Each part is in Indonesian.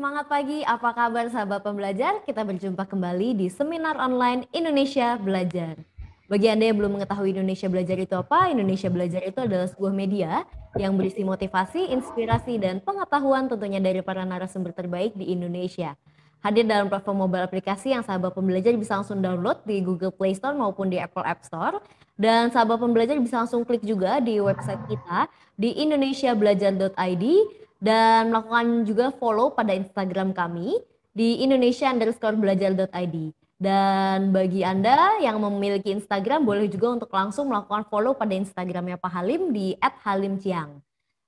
semangat pagi. Apa kabar sahabat pembelajar? Kita berjumpa kembali di seminar online Indonesia Belajar. Bagi Anda yang belum mengetahui Indonesia Belajar itu apa, Indonesia Belajar itu adalah sebuah media yang berisi motivasi, inspirasi, dan pengetahuan tentunya dari para narasumber terbaik di Indonesia. Hadir dalam platform mobile aplikasi yang sahabat pembelajar bisa langsung download di Google Play Store maupun di Apple App Store. Dan sahabat pembelajar bisa langsung klik juga di website kita di indonesiabelajar.id dan melakukan juga follow pada Instagram kami di indonesia_belajar.id. Dan bagi Anda yang memiliki Instagram boleh juga untuk langsung melakukan follow pada Instagramnya Pak Halim di @halimciang.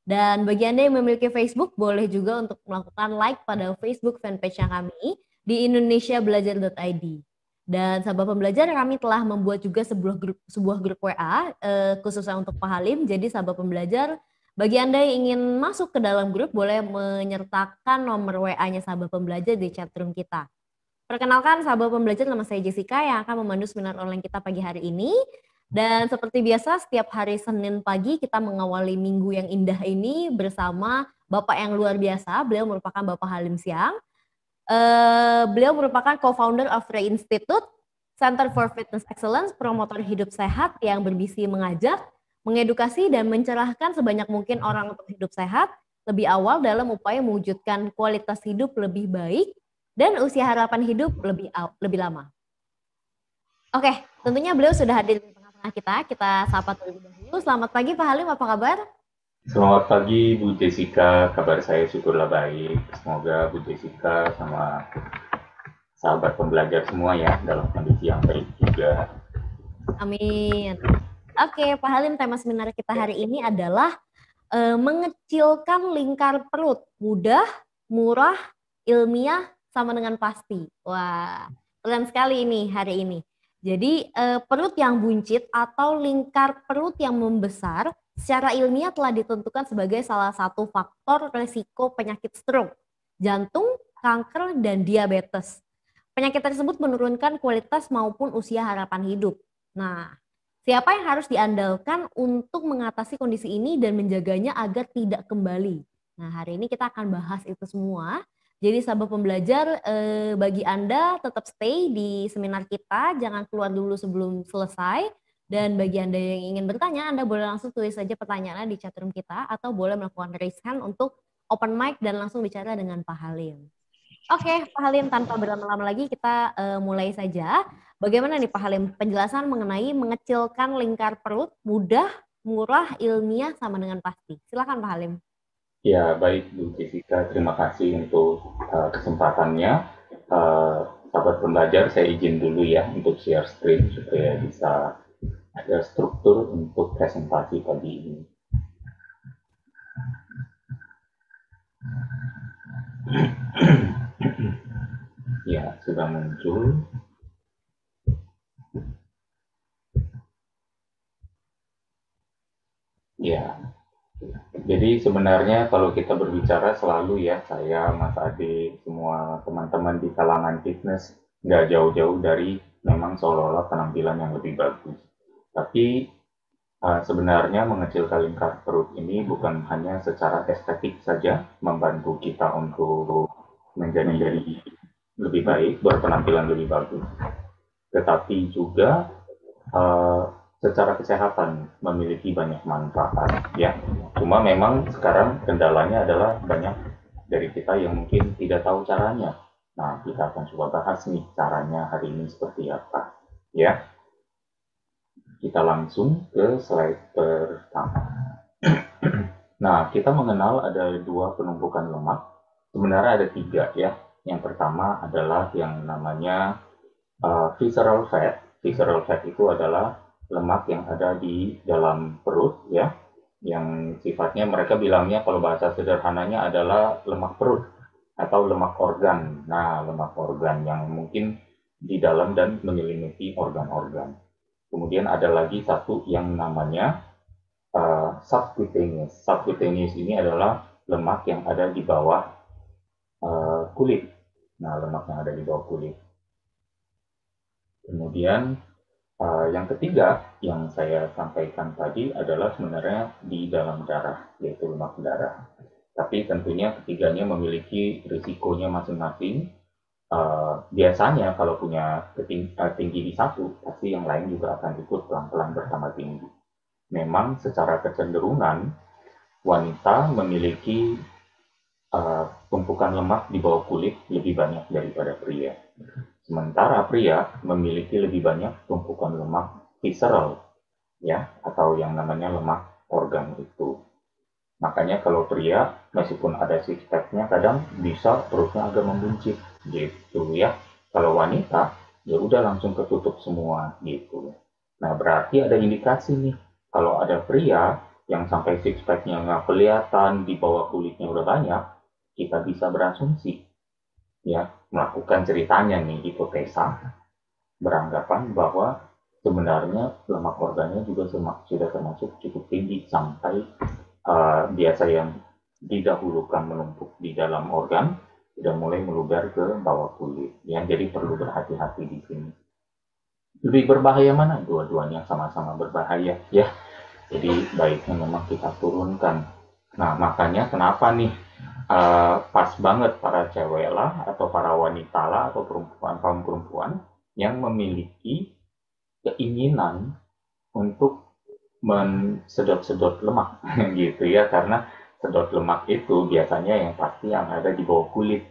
Dan bagi Anda yang memiliki Facebook boleh juga untuk melakukan like pada Facebook fanpage-nya kami di indonesiabelajar.id. Dan sahabat pembelajar, kami telah membuat juga sebuah grup WA khususnya untuk Pak Halim. Jadi sahabat pembelajar, bagi Anda yang ingin masuk ke dalam grup boleh menyertakan nomor WA-nya sahabat pembelajar di chatroom kita. Perkenalkan sahabat pembelajar, nama saya Jessica yang akan memandu seminar online kita pagi hari ini. Dan seperti biasa setiap hari Senin pagi kita mengawali minggu yang indah ini bersama Bapak yang luar biasa. Beliau merupakan Bapak Halim Siang. Beliau merupakan co-founder of Ray Institute, Center for Fitness Excellence, promotor hidup sehat yang bermisi mengajak, mengedukasi dan mencerahkan sebanyak mungkin orang untuk hidup sehat lebih awal dalam upaya mewujudkan kualitas hidup lebih baik dan usia harapan hidup lebih lama. Oke, tentunya beliau sudah hadir di tengah-tengah kita. Kita sapa terlebih dahulu. Selamat pagi Pak Halim, apa kabar? Selamat pagi Bu Jessica, kabar saya syukurlah baik. Semoga Bu Jessica sama sahabat pembelajar semua ya dalam kondisi yang baik juga. Amin. Oke, Pak Halim, tema seminar kita hari ini adalah mengecilkan lingkar perut. Mudah, murah, ilmiah, sama dengan pasti. Wah, keren sekali ini hari ini. Jadi perut yang buncit atau lingkar perut yang membesar secara ilmiah telah ditentukan sebagai salah satu faktor risiko penyakit stroke, jantung, kanker, dan diabetes. Penyakit tersebut menurunkan kualitas maupun usia harapan hidup. Nah, siapa yang harus diandalkan untuk mengatasi kondisi ini dan menjaganya agar tidak kembali? Nah, hari ini kita akan bahas itu semua. Jadi sahabat pembelajar, bagi Anda tetap stay di seminar kita, jangan keluar dulu sebelum selesai. Dan bagi Anda yang ingin bertanya, Anda boleh langsung tulis saja pertanyaannya di chatroom kita atau boleh melakukan raise hand untuk open mic dan langsung bicara dengan Pak Halim. Oke, Pak Halim, tanpa berlama-lama lagi kita mulai saja. Bagaimana nih Pak Halim penjelasan mengenai mengecilkan lingkar perut, mudah, murah, ilmiah, sama dengan pasti. Silakan Pak Halim. Ya baik Bu Jessica, terima kasih untuk kesempatannya. Sahabat pembelajar, saya izin dulu ya untuk share screen supaya bisa ada struktur untuk presentasi pagi ini. Ya, sudah muncul. Ya, jadi sebenarnya kalau kita berbicara selalu ya, saya, Mas Ade, semua teman-teman di kalangan fitness nggak jauh-jauh dari memang seolah-olah penampilan yang lebih bagus. Tapi sebenarnya mengecilkan lingkar perut ini bukan hanya secara estetik saja membantu kita untuk menjadi lebih baik, berpenampilan lebih bagus, tetapi juga secara kesehatan memiliki banyak manfaat ya. Cuma memang sekarang kendalanya adalah banyak dari kita yang mungkin tidak tahu caranya. Nah, kita akan coba bahas nih caranya hari ini seperti apa ya. Kita langsung ke slide pertama. Nah, kita mengenal ada dua penumpukan lemak. Sebenarnya ada tiga ya. Yang pertama adalah yang namanya visceral fat. Visceral fat itu adalah lemak yang ada di dalam perut ya, yang sifatnya mereka bilangnya kalau bahasa sederhananya adalah lemak perut atau lemak organ. Nah, lemak organ yang mungkin di dalam dan menyelimuti organ-organ. Kemudian ada lagi satu yang namanya subcutaneous. Subcutaneous ini adalah lemak yang ada di bawah kulit. Nah, lemak yang ada di bawah kulit. Kemudian yang ketiga yang saya sampaikan tadi adalah sebenarnya di dalam darah, yaitu lemak darah. Tapi tentunya ketiganya memiliki risikonya masing-masing. Biasanya kalau punya tinggi di satu, pasti yang lain juga akan ikut pelan-pelan bertambah tinggi. Memang secara kecenderungan, wanita memiliki tumpukan lemak di bawah kulit lebih banyak daripada pria. Sementara pria memiliki lebih banyak tumpukan lemak visceral, ya, atau yang namanya lemak organ itu. Makanya kalau pria, meskipun ada six pack-nya, kadang bisa perutnya agak membuncit, gitu ya. Kalau wanita, ya udah langsung ketutup semua, gitu. Nah, berarti ada indikasi nih, kalau ada pria yang sampai six pack-nya nggak kelihatan, di bawah kulitnya udah banyak, kita bisa berasumsi, ya, melakukan ceritanya nih, hipotesa, beranggapan bahwa sebenarnya lemak organnya juga sudah termasuk cukup tinggi sampai biasa yang didahulukan menumpuk di dalam organ sudah mulai meluber ke bawah kulit. Ya, jadi perlu berhati-hati di sini. Lebih berbahaya mana? Dua-duanya sama-sama berbahaya, ya. Jadi baiknya memang kita turunkan. Nah, makanya kenapa nih pas banget para cewek lah atau para wanita lah atau kaum perempuan yang memiliki keinginan untuk mensedot-sedot lemak gitu ya, karena sedot lemak itu biasanya yang pasti yang ada di bawah kulit,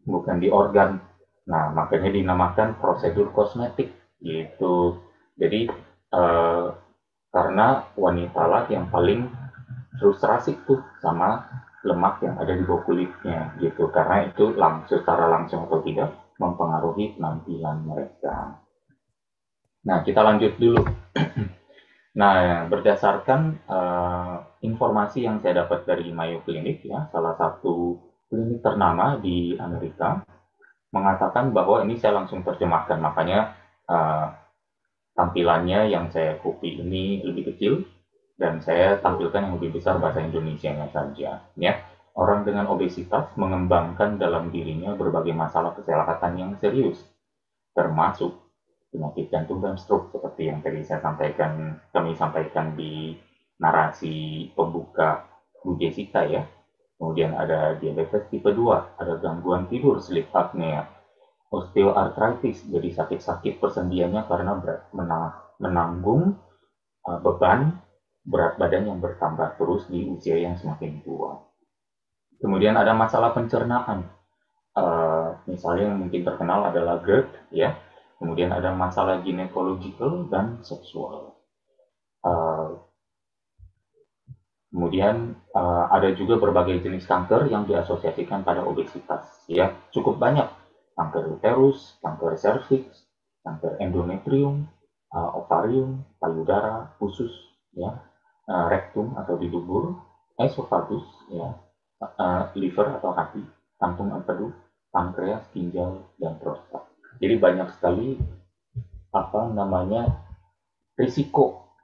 bukan di organ. Nah, makanya dinamakan prosedur kosmetik gitu. Jadi karena wanita lah yang paling frustrasi tuh sama lemak yang ada di bawah kulitnya gitu, karena itu secara langsung atau tidak mempengaruhi penampilan mereka. Nah, kita lanjut dulu. Nah, berdasarkan informasi yang saya dapat dari Mayo Clinic, ya, salah satu klinik ternama di Amerika, mengatakan bahwa ini saya langsung terjemahkan, makanya tampilannya yang saya copy ini lebih kecil, dan saya tampilkan yang lebih besar bahasa Indonesianya saja. Ya, orang dengan obesitas mengembangkan dalam dirinya berbagai masalah kesehatan yang serius, termasuk penyakit jantung dan stroke seperti yang tadi kami sampaikan di narasi pembuka Bu Jessica ya. Kemudian ada diabetes tipe 2, ada gangguan tidur, sleep apnea, osteoartritis, jadi sakit-sakit persendiannya karena menanggung beban berat badan yang bertambah terus di usia yang semakin tua. Kemudian ada masalah pencernaan, misalnya yang mungkin terkenal adalah GERD ya. Kemudian ada masalah gynecological dan seksual. Kemudian ada juga berbagai jenis kanker yang diasosiasikan pada obesitas. Ya, cukup banyak. Kanker uterus, kanker serviks, kanker endometrium, ovarium, payudara, usus, ya, rektum atau di dubur, esophagus, ya, liver atau hati, kantung empedu, pankreas, ginjal, dan prostat. Jadi banyak sekali risiko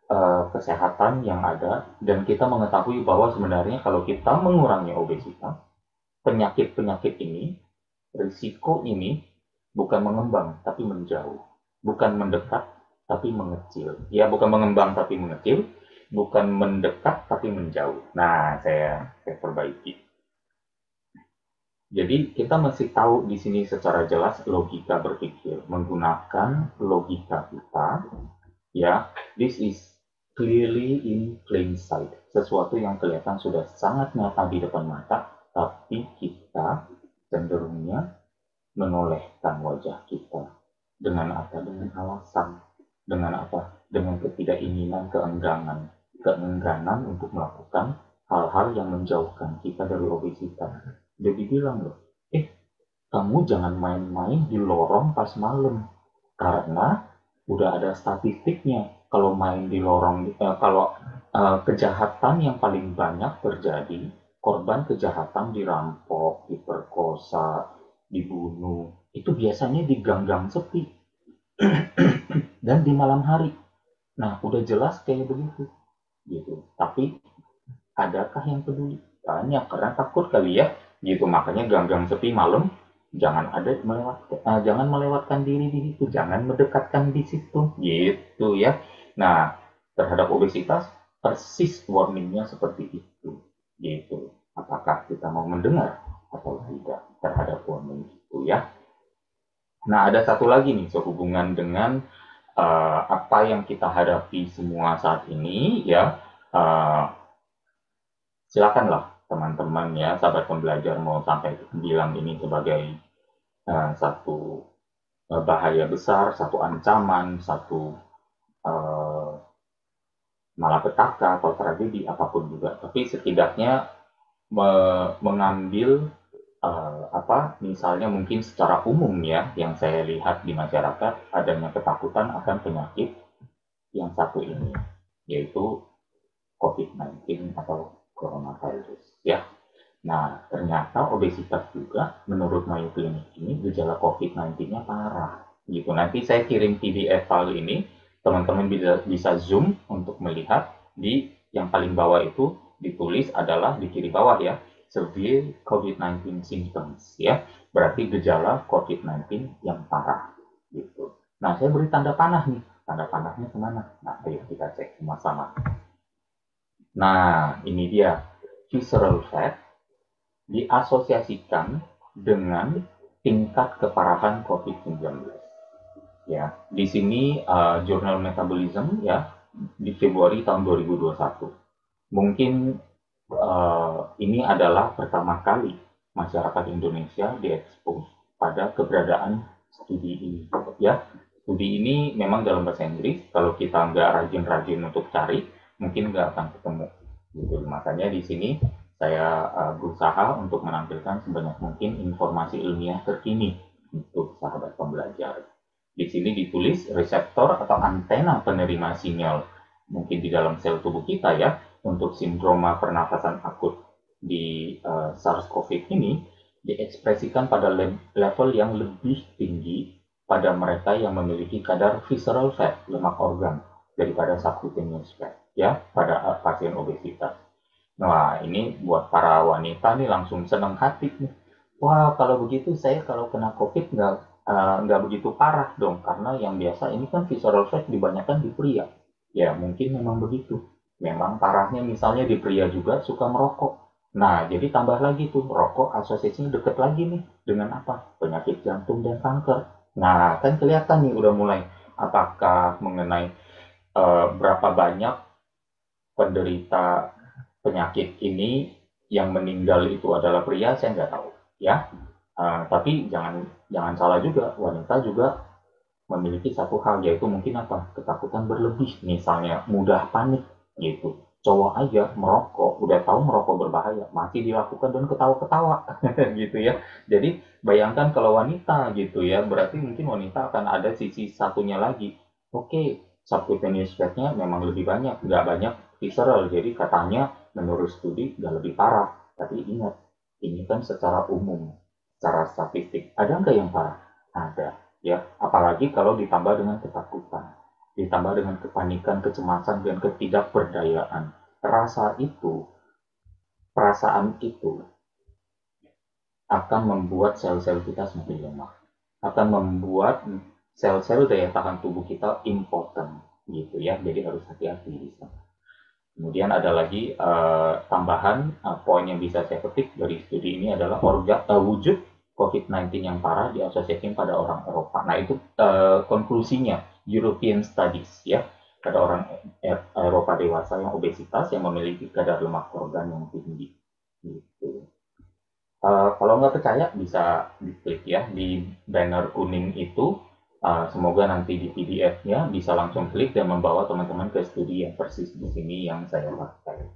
kesehatan yang ada, dan kita mengetahui bahwa sebenarnya kalau kita mengurangi obesitas, penyakit-penyakit ini, risiko ini bukan mengembang tapi menjauh, bukan mendekat tapi mengecil. Ya, bukan mengembang tapi mengecil, bukan mendekat tapi menjauh. Nah, saya perbaiki. Jadi kita mesti tahu di sini secara jelas logika berpikir, menggunakan logika kita, ya. This is clearly in plain sight, sesuatu yang kelihatan sudah sangat nyata di depan mata, tapi kita cenderungnya menolehkan wajah kita dengan apa? Dengan alasan, dengan apa? Dengan ketidakinginan, keengganan untuk melakukan hal-hal yang menjauhkan kita dari obesitas. Jadi bilang loh, kamu jangan main-main di lorong pas malam, karena udah ada statistiknya. Kalau main di lorong, kejahatan yang paling banyak terjadi, korban kejahatan dirampok, diperkosa, dibunuh, itu biasanya di gang-gang sepi dan di malam hari. Nah, udah jelas kayak begitu, gitu. Tapi adakah yang peduli? Banyak, karena takut kali ya. Gitu, makanya gang-gang sepi malam jangan melewatkan diri di situ, jangan mendekatkan di situ, gitu ya. Nah, terhadap obesitas persis warningnya seperti itu, gitu. apakah kita mau mendengar atau tidak terhadap warning itu ya. Nah, ada satu lagi nih sehubungan dengan apa yang kita hadapi semua saat ini ya. Silakanlah teman-teman ya, sahabat pembelajar mau sampai bilang ini sebagai satu bahaya besar, satu ancaman, satu malapetaka atau tragedi apapun juga. Tapi setidaknya mengambil misalnya mungkin secara umum ya, yang saya lihat di masyarakat adanya ketakutan akan penyakit yang satu ini, yaitu COVID-19 atau coronavirus ya. Nah, ternyata obesitas juga menurut Mayo Clinic ini gejala COVID-19-nya parah gitu. Nanti saya kirim PDF file ini, teman-teman bisa zoom untuk melihat di yang paling bawah itu ditulis adalah di kiri bawah ya, severe COVID-19 symptoms ya, berarti gejala COVID-19 yang parah gitu. Nah, saya beri tanda panah nih, tanda panahnya kemana? Nah, ayo kita cek sama-sama. Nah, ini dia, visceral fat diasosiasikan dengan tingkat keparahan COVID-19. Ya, di sini Jurnal Metabolism ya di Februari tahun 2021. Mungkin ini adalah pertama kali masyarakat Indonesia diekspos pada keberadaan studi ini. Ya, studi ini memang dalam bahasa Inggris. Kalau kita nggak rajin-rajin untuk cari, mungkin nggak akan ketemu. Gitu. Makanya di sini saya berusaha untuk menampilkan sebanyak mungkin informasi ilmiah terkini untuk sahabat pembelajar. Di sini ditulis reseptor atau antena penerima sinyal mungkin di dalam sel tubuh kita ya, untuk sindroma pernafasan akut di SARS-CoV ini diekspresikan pada level yang lebih tinggi pada mereka yang memiliki kadar visceral fat, lemak organ, daripada subcutaneous fat ya pada pasien obesitas. Nah, ini buat para wanita nih langsung senang hati nih. Wah, kalau begitu saya kalau kena COVID nggak begitu parah dong, karena yang biasa ini kan visceral fat dibanyakan di pria. Ya, mungkin memang begitu. Memang parahnya misalnya di pria juga suka merokok. Nah, jadi tambah lagi tuh, rokok asosiasinya deket lagi nih dengan apa? Penyakit jantung dan kanker. Nah, kan kelihatan nih udah mulai. Apakah mengenai berapa banyak penderita penyakit ini yang meninggal itu adalah pria, saya nggak tahu ya. Tapi jangan salah juga, wanita juga memiliki satu hal, yaitu mungkin apa? Ketakutan berlebih, misalnya mudah panik gitu. Cowok aja merokok, udah tahu merokok berbahaya, masih dilakukan dan ketawa-ketawa gitu ya. Jadi bayangkan kalau wanita gitu ya, berarti mungkin wanita akan ada sisi satunya lagi. Oke, subcutaneous fatnya memang lebih banyak, nggak banyak visceral, jadi katanya menurut studi nggak lebih parah. Tapi ingat, ini kan secara umum, secara statistik. Ada nggak yang parah? Ada. Ya, apalagi kalau ditambah dengan ketakutan, ditambah dengan kepanikan, kecemasan, dan ketidakberdayaan. Perasaan itu akan membuat sel-sel kita semakin lemah, akan membuat sel-sel daya tahan tubuh kita impotent, gitu ya. Jadi harus hati-hati di sana. Kemudian ada lagi tambahan poin yang bisa saya petik dari studi ini adalah wujud COVID-19 yang parah diasosiasikan pada orang Eropa. Nah, itu konklusinya European Studies ya, pada orang Eropa dewasa yang obesitas yang memiliki kadar lemak organ yang tinggi. Gitu. Kalau nggak percaya bisa diklik ya di banner kuning itu. Semoga nanti di PDF-nya bisa langsung klik dan membawa teman-teman ke studi yang persis di sini yang saya pakai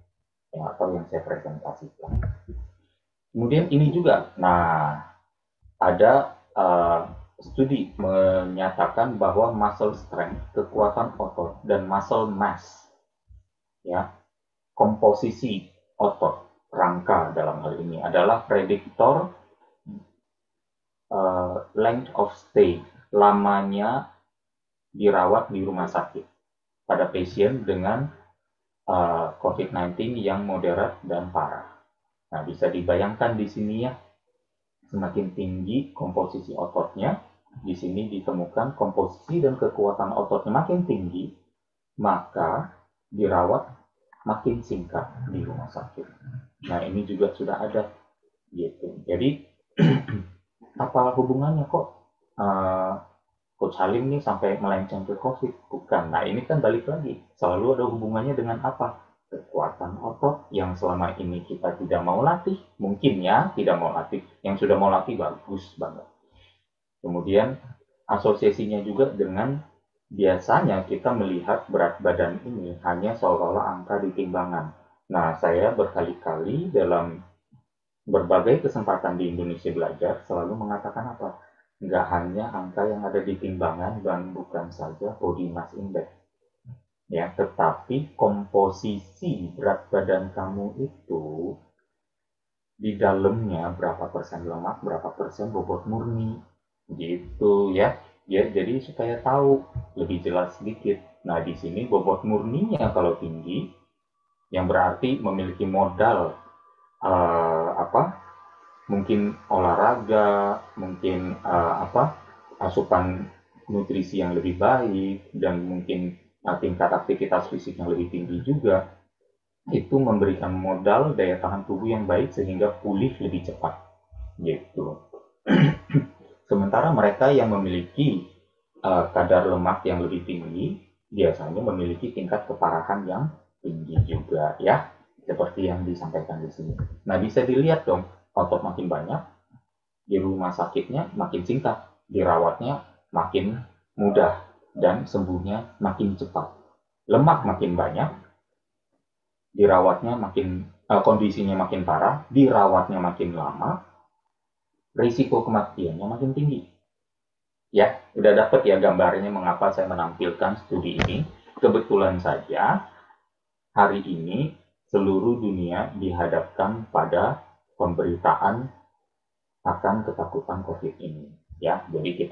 atau yang saya presentasikan. Kemudian ini juga, nah ada studi menyatakan bahwa muscle strength, kekuatan otot, dan muscle mass, ya, komposisi otot, rangka dalam hal ini adalah prediktor length of stay, lamanya dirawat di rumah sakit pada pasien dengan COVID-19 yang moderat dan parah. Nah, bisa dibayangkan di sini ya, semakin tinggi komposisi ototnya, di sini ditemukan komposisi dan kekuatan ototnya makin tinggi, maka dirawat makin singkat di rumah sakit. Nah, ini juga sudah ada gitu. Jadi apa hubungannya kok Coach Halim nih sampai melenceng ke COVID? Bukan. Nah, ini kan balik lagi. Selalu ada hubungannya dengan apa? Kekuatan otot yang selama ini kita tidak mau latih. Mungkin ya, tidak mau latih. Yang sudah mau latih, bagus banget. Kemudian, asosiasinya juga dengan biasanya kita melihat berat badan ini hanya seolah-olah angka di timbangan. Nah, saya berkali-kali dalam berbagai kesempatan di Indonesia Belajar selalu mengatakan apa? Nggak hanya angka yang ada di timbangan dan bukan saja body mass index, ya, tetapi komposisi berat badan kamu itu di dalamnya berapa persen lemak, berapa persen bobot murni, gitu ya. Ya, jadi supaya tahu lebih jelas sedikit. Nah, di sini bobot murninya kalau tinggi, yang berarti memiliki modal apa mungkin olahraga, mungkin asupan nutrisi yang lebih baik, dan mungkin tingkat aktivitas fisik yang lebih tinggi juga, itu memberikan modal daya tahan tubuh yang baik sehingga pulih lebih cepat. Gitu. Sementara mereka yang memiliki kadar lemak yang lebih tinggi biasanya memiliki tingkat keparahan yang tinggi juga ya, seperti yang disampaikan di sini. Nah, bisa dilihat dong, otot makin banyak, di rumah sakitnya makin singkat, dirawatnya makin mudah, dan sembuhnya makin cepat. Lemak makin banyak, dirawatnya kondisinya makin parah, dirawatnya makin lama, risiko kematiannya makin tinggi. Ya, udah dapat ya gambarnya mengapa saya menampilkan studi ini. Kebetulan saja hari ini seluruh dunia dihadapkan pada pemberitaan akan ketakutan COVID ini. Ya, jadi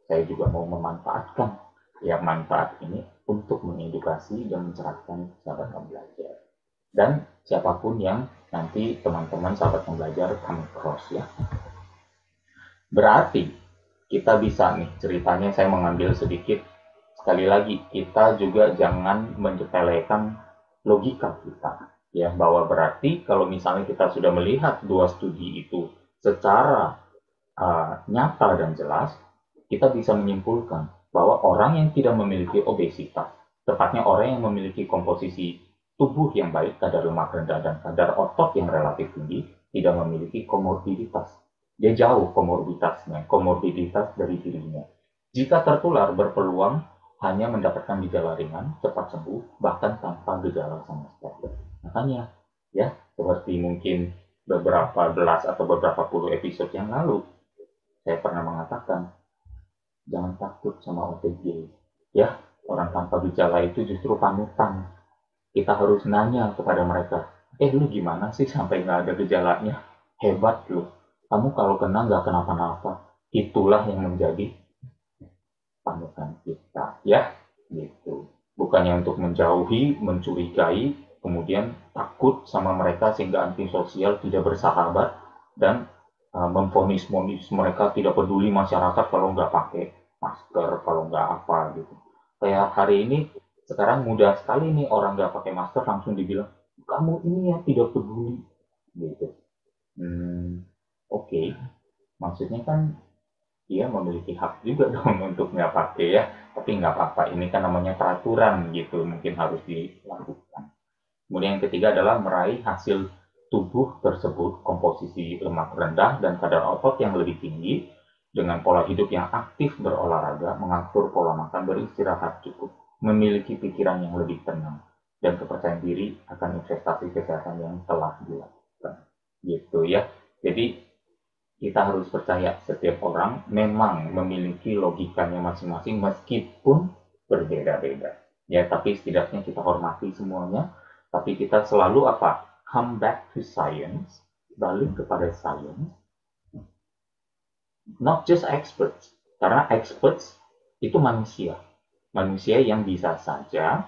saya juga mau memanfaatkan ya manfaat ini untuk mengedukasi dan mencerahkan sahabat pembelajar dan siapapun yang nanti teman-teman sahabat pembelajar come across ya. Berarti kita bisa nih ceritanya, saya mengambil sedikit, sekali lagi kita juga jangan menyepelekan logika kita ya, bahwa berarti kalau misalnya kita sudah melihat dua studi itu secara nyata dan jelas, kita bisa menyimpulkan bahwa orang yang tidak memiliki obesitas, tepatnya orang yang memiliki komposisi tubuh yang baik, kadar lemak rendah dan kadar otot yang relatif tinggi, tidak memiliki komorbiditas. Dia jauh komorbiditas dari dirinya. Jika tertular, berpeluang hanya mendapatkan gejala ringan, cepat sembuh, bahkan tanpa gejala sama sekali. Makanya, ya, seperti mungkin beberapa belas atau beberapa puluh episode yang lalu, saya pernah mengatakan, jangan takut sama OTG. Ya, orang tanpa gejala itu justru panutan. Kita harus nanya kepada mereka, lu gimana sih sampai nggak ada gejalanya? Hebat loh. Kamu kalau kena nggak kenapa-napa. Itulah yang menjadi panutan kita, ya, gitu. Bukannya untuk menjauhi, mencurigai, kemudian takut sama mereka sehingga antisosial, tidak bersahabat, dan memvonis-vonis mereka tidak peduli masyarakat kalau nggak pakai masker, kalau nggak apa gitu. Kayak hari ini, sekarang mudah sekali nih orang nggak pakai masker langsung dibilang, kamu ini ya tidak peduli, gitu. Oke. Maksudnya kan dia memiliki hak juga dong untuk nggak pakai ya, tapi nggak apa-apa, ini kan namanya peraturan gitu, mungkin harus dilakukan. Kemudian yang ketiga adalah meraih hasil tubuh tersebut, komposisi lemak rendah dan kadar otot yang lebih tinggi, dengan pola hidup yang aktif, berolahraga, mengatur pola makan, beristirahat cukup, memiliki pikiran yang lebih tenang, dan kepercayaan diri akan investasi kesehatan yang telah dilakukan. Gitu ya. Jadi kita harus percaya setiap orang memang memiliki logikanya masing-masing meskipun berbeda-beda. Ya, tapi setidaknya kita hormati semuanya, tapi kita selalu apa? Come back to science, balik kepada science. Not just experts, karena experts itu manusia. Manusia yang bisa saja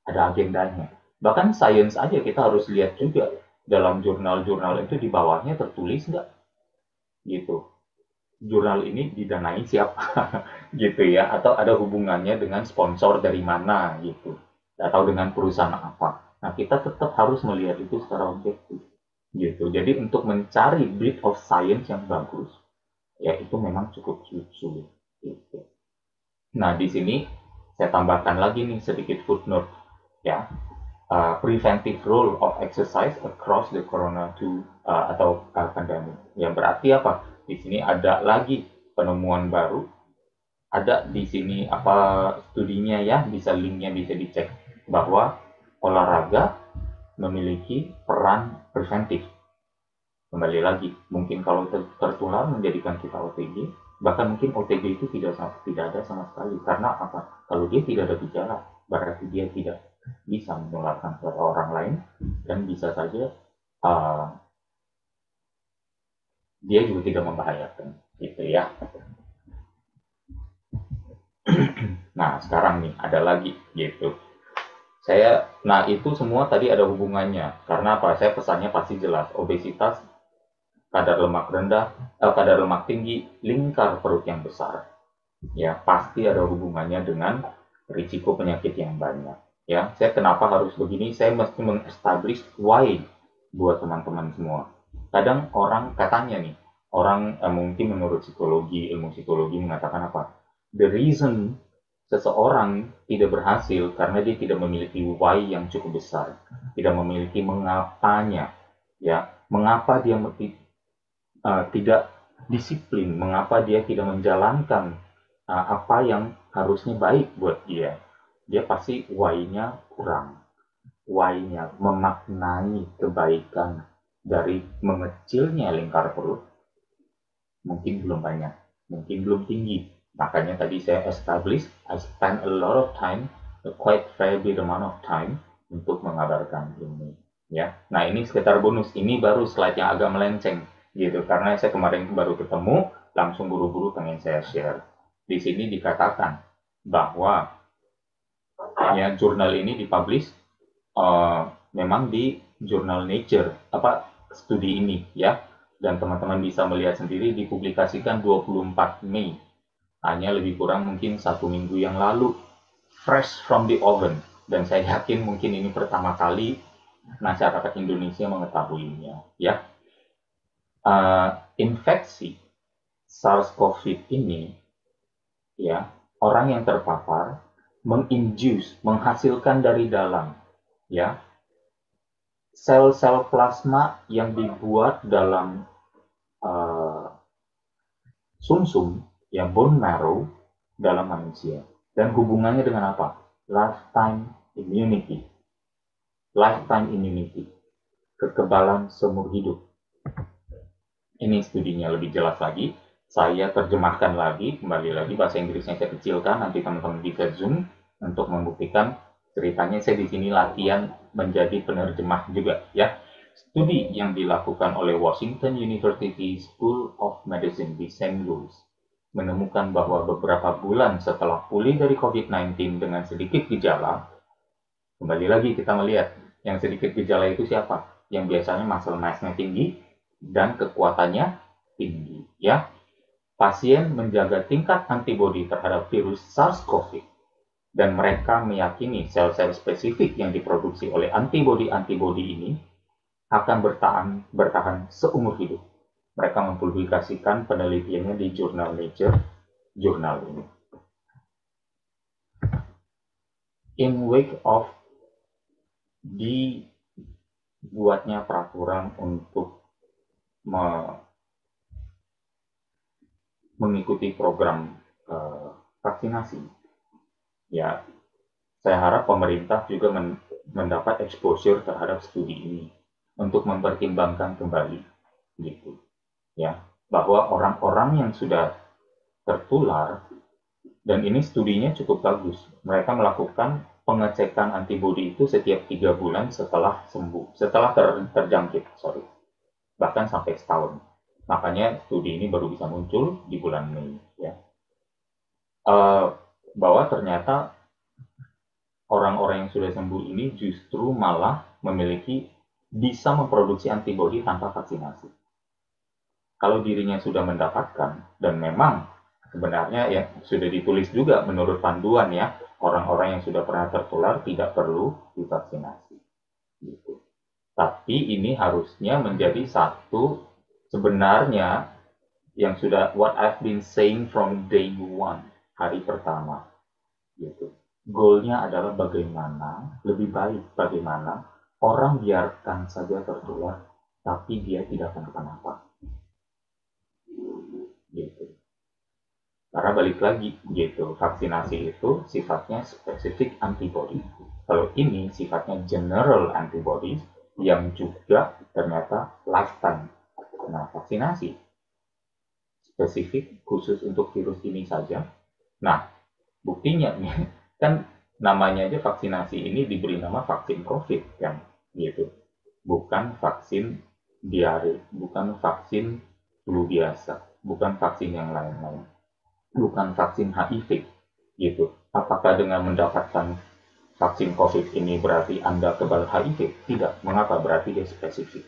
ada agendanya. Bahkan science aja kita harus lihat juga dalam jurnal-jurnal itu di bawahnya tertulis nggak? Gitu, jurnal ini didanai siapa gitu ya, atau ada hubungannya dengan sponsor dari mana gitu, atau dengan perusahaan apa. Nah, kita tetap harus melihat itu secara objektif. gitu. Jadi untuk mencari bit of science yang bagus, ya itu memang cukup sulit. Gitu. Nah di sini saya tambahkan lagi nih sedikit footnote ya. Preventive role of exercise across the corona atau pandemic. Yang berarti apa? Di sini ada lagi penemuan baru. Ada di sini apa studinya ya, bisa linknya bisa dicek bahwa olahraga memiliki peran preventif. Kembali lagi, mungkin kalau tertular menjadikan kita OTG, bahkan mungkin OTG itu tidak ada sama sekali. Karena apa? Kalau dia tidak ada gejala, berarti dia tidak bisa menularkan ke orang lain dan bisa saja dia juga tidak membahayakan, gitu ya. Nah sekarang nih ada lagi gitu. Nah itu semua tadi ada hubungannya. Karena apa? Saya pesannya pasti jelas. Obesitas, kadar lemak rendah, kadar lemak tinggi, lingkar perut yang besar. Ya pasti ada hubungannya dengan risiko penyakit yang banyak. Ya, saya kenapa harus begini? Saya mesti mengestablish why buat teman-teman semua. Kadang orang katanya nih, orang mungkin menurut ilmu psikologi mengatakan apa? The reason seseorang tidak berhasil karena dia tidak memiliki why yang cukup besar, tidak memiliki mengapanya, ya, mengapa dia tidak disiplin, mengapa dia tidak menjalankan apa yang harusnya baik buat dia. Dia pasti why-nya kurang. Why-nya memaknai kebaikan dari mengecilnya lingkar perut mungkin belum banyak, mungkin belum tinggi. Makanya tadi saya establish, I spend a lot of time, a quite fair bit amount of time untuk mengabarkan ini. Ya, nah ini sekitar bonus. Ini baru slide yang agak melenceng, gitu. Karena saya kemarin baru ketemu, langsung buru-buru pengen saya share. Di sini dikatakan bahwa ya jurnal ini dipublish memang di jurnal Nature studi ini ya, dan teman-teman bisa melihat sendiri dipublikasikan 24 Mei, hanya lebih kurang mungkin 1 minggu yang lalu, fresh from the oven, dan saya yakin mungkin ini pertama kali masyarakat Indonesia mengetahuinya ya. Infeksi SARS-CoV ini ya, orang yang terpapar menghasilkan dari dalam ya sel-sel plasma yang dibuat dalam sumsum ya, bone marrow dalam manusia, dan hubungannya dengan apa? Lifetime immunity, kekebalan seumur hidup. Ini studinya lebih jelas lagi. Saya terjemahkan lagi, kembali lagi bahasa Inggrisnya saya kecilkan, nanti teman-teman bisa zoom untuk membuktikan ceritanya. Saya di sini latihan menjadi penerjemah juga ya. Studi yang dilakukan oleh Washington University School of Medicine di St. Louis menemukan bahwa beberapa bulan setelah pulih dari COVID-19 dengan sedikit gejala, kembali lagi kita melihat yang sedikit gejala itu siapa? Yang biasanya muscle mass-nya tinggi dan kekuatannya tinggi ya. Pasien menjaga tingkat antibodi terhadap virus SARS-CoV dan mereka meyakini sel-sel spesifik yang diproduksi oleh antibodi-antibodi ini akan bertahan seumur hidup. Mereka mempublikasikan penelitiannya di jurnal Nature, jurnal ini. In wake of dibuatnya peraturan untuk mengikuti program vaksinasi, ya, saya harap pemerintah juga mendapat exposure terhadap studi ini untuk mempertimbangkan kembali, gitu, ya, bahwa orang-orang yang sudah tertular, dan ini studinya cukup bagus, mereka melakukan pengecekan antibodi itu setiap 3 bulan setelah sembuh, setelah terjangkit, bahkan sampai setahun. Makanya studi ini baru bisa muncul di bulan Mei ya. Bahwa ternyata orang-orang yang sudah sembuh ini justru malah bisa memproduksi antibodi tanpa vaksinasi. Kalau dirinya sudah mendapatkan, dan memang sebenarnya ya sudah ditulis juga menurut panduan ya, orang-orang yang sudah pernah tertular tidak perlu divaksinasi. Gitu. Tapi ini harusnya menjadi satu sebenarnya yang sudah what I've been saying from day one, hari pertama. Gitu. Goalnya adalah bagaimana, lebih baik bagaimana orang biarkan saja tertular, tapi dia tidak akan kenapa. Gitu. Karena balik lagi, gitu, vaksinasi itu sifatnya spesifik antibody. Kalau ini sifatnya general antibody yang juga ternyata lifetime. Nah, vaksinasi spesifik khusus untuk virus ini saja. Nah, buktinya nih, kan namanya aja vaksinasi ini diberi nama vaksin COVID kan, gitu. Bukan vaksin diare, bukan vaksin flu biasa, bukan vaksin yang lain-lain, bukan vaksin HIV, gitu. Apakah dengan mendapatkan vaksin COVID ini berarti Anda kebal HIV? Tidak. Mengapa? Berarti dia spesifik.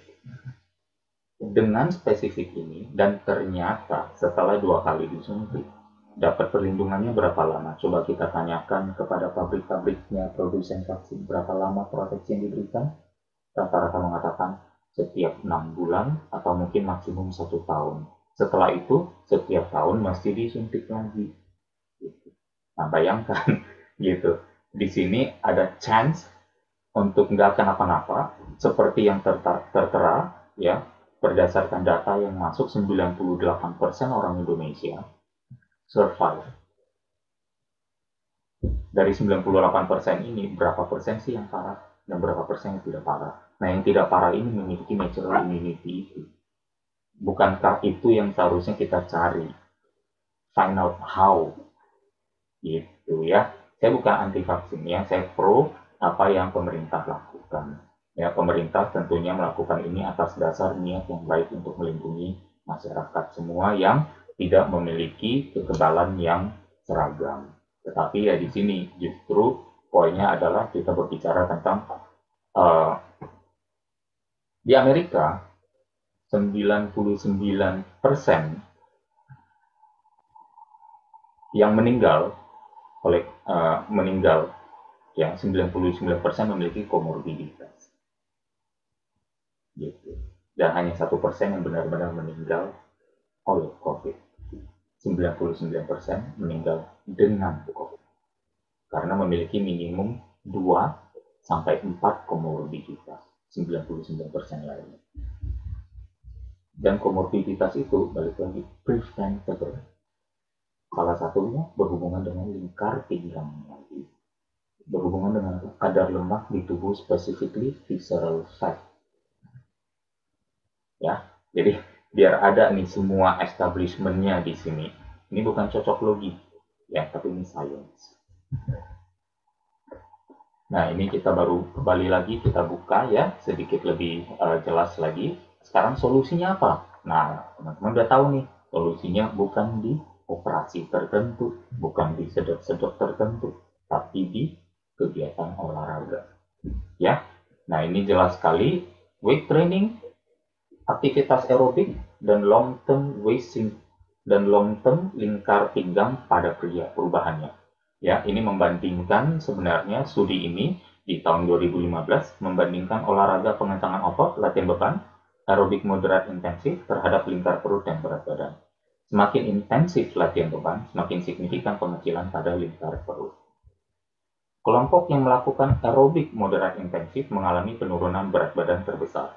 Dengan spesifik ini, dan ternyata setelah 2 kali disuntik, dapat perlindungannya berapa lama? Coba kita tanyakan kepada pabrik-pabriknya, produsen vaksin, berapa lama proteksi yang diberikan? Rata-rata mengatakan setiap 6 bulan atau mungkin maksimum 1 tahun. Setelah itu, setiap tahun mesti disuntik lagi. Nah, bayangkan, gitu. Di sini ada chance untuk nggak kenapa-napa, seperti yang tertera, ya, berdasarkan data yang masuk 98% orang Indonesia survive. Dari 98% ini, berapa persen sih yang parah dan berapa persen yang tidak parah? Nah, yang tidak parah ini memiliki natural immunity itu. Bukankah itu yang seharusnya kita cari? Find out how. Gitu ya. Saya bukan anti vaksin ya, saya pro apa yang pemerintah lakukan. Ya, pemerintah tentunya melakukan ini atas dasar niat yang baik untuk melindungi masyarakat semua yang tidak memiliki kekebalan yang seragam. Tetapi ya di sini justru poinnya adalah kita berbicara tentang di Amerika 99% yang meninggal oleh yang 99% memiliki komorbiditas. Gitu. Dan hanya 1% yang benar-benar meninggal oleh COVID. 99% meninggal dengan COVID. Karena memiliki minimum 2-4 komorbiditas. 99% lainnya. Dan komorbiditas itu, balik lagi, preventable. Salah satunya berhubungan dengan lingkar pinggang lagi. Berhubungan dengan kadar lemak di tubuh, specifically visceral fat. Ya, jadi biar ada nih semua establishment-nya di sini. Ini bukan cocok logi, ya, tapi ini science. Nah, ini kita baru kembali lagi, kita buka ya, sedikit lebih jelas lagi. Sekarang solusinya apa? Nah, teman-teman udah tahu nih, solusinya bukan di operasi tertentu, bukan di sedot-sedot tertentu, tapi di kegiatan olahraga. Ya, nah ini jelas sekali, weight training, aktivitas aerobik, dan long term wasting dan long term lingkar pinggang pada pria perubahannya. Ya, ini membandingkan sebenarnya studi ini di tahun 2015 membandingkan olahraga pengencangan otot, latihan beban, aerobik moderat intensif terhadap lingkar perut dan berat badan. Semakin intensif latihan beban, semakin signifikan pengecilan pada lingkar perut. Kelompok yang melakukan aerobik moderat intensif mengalami penurunan berat badan terbesar.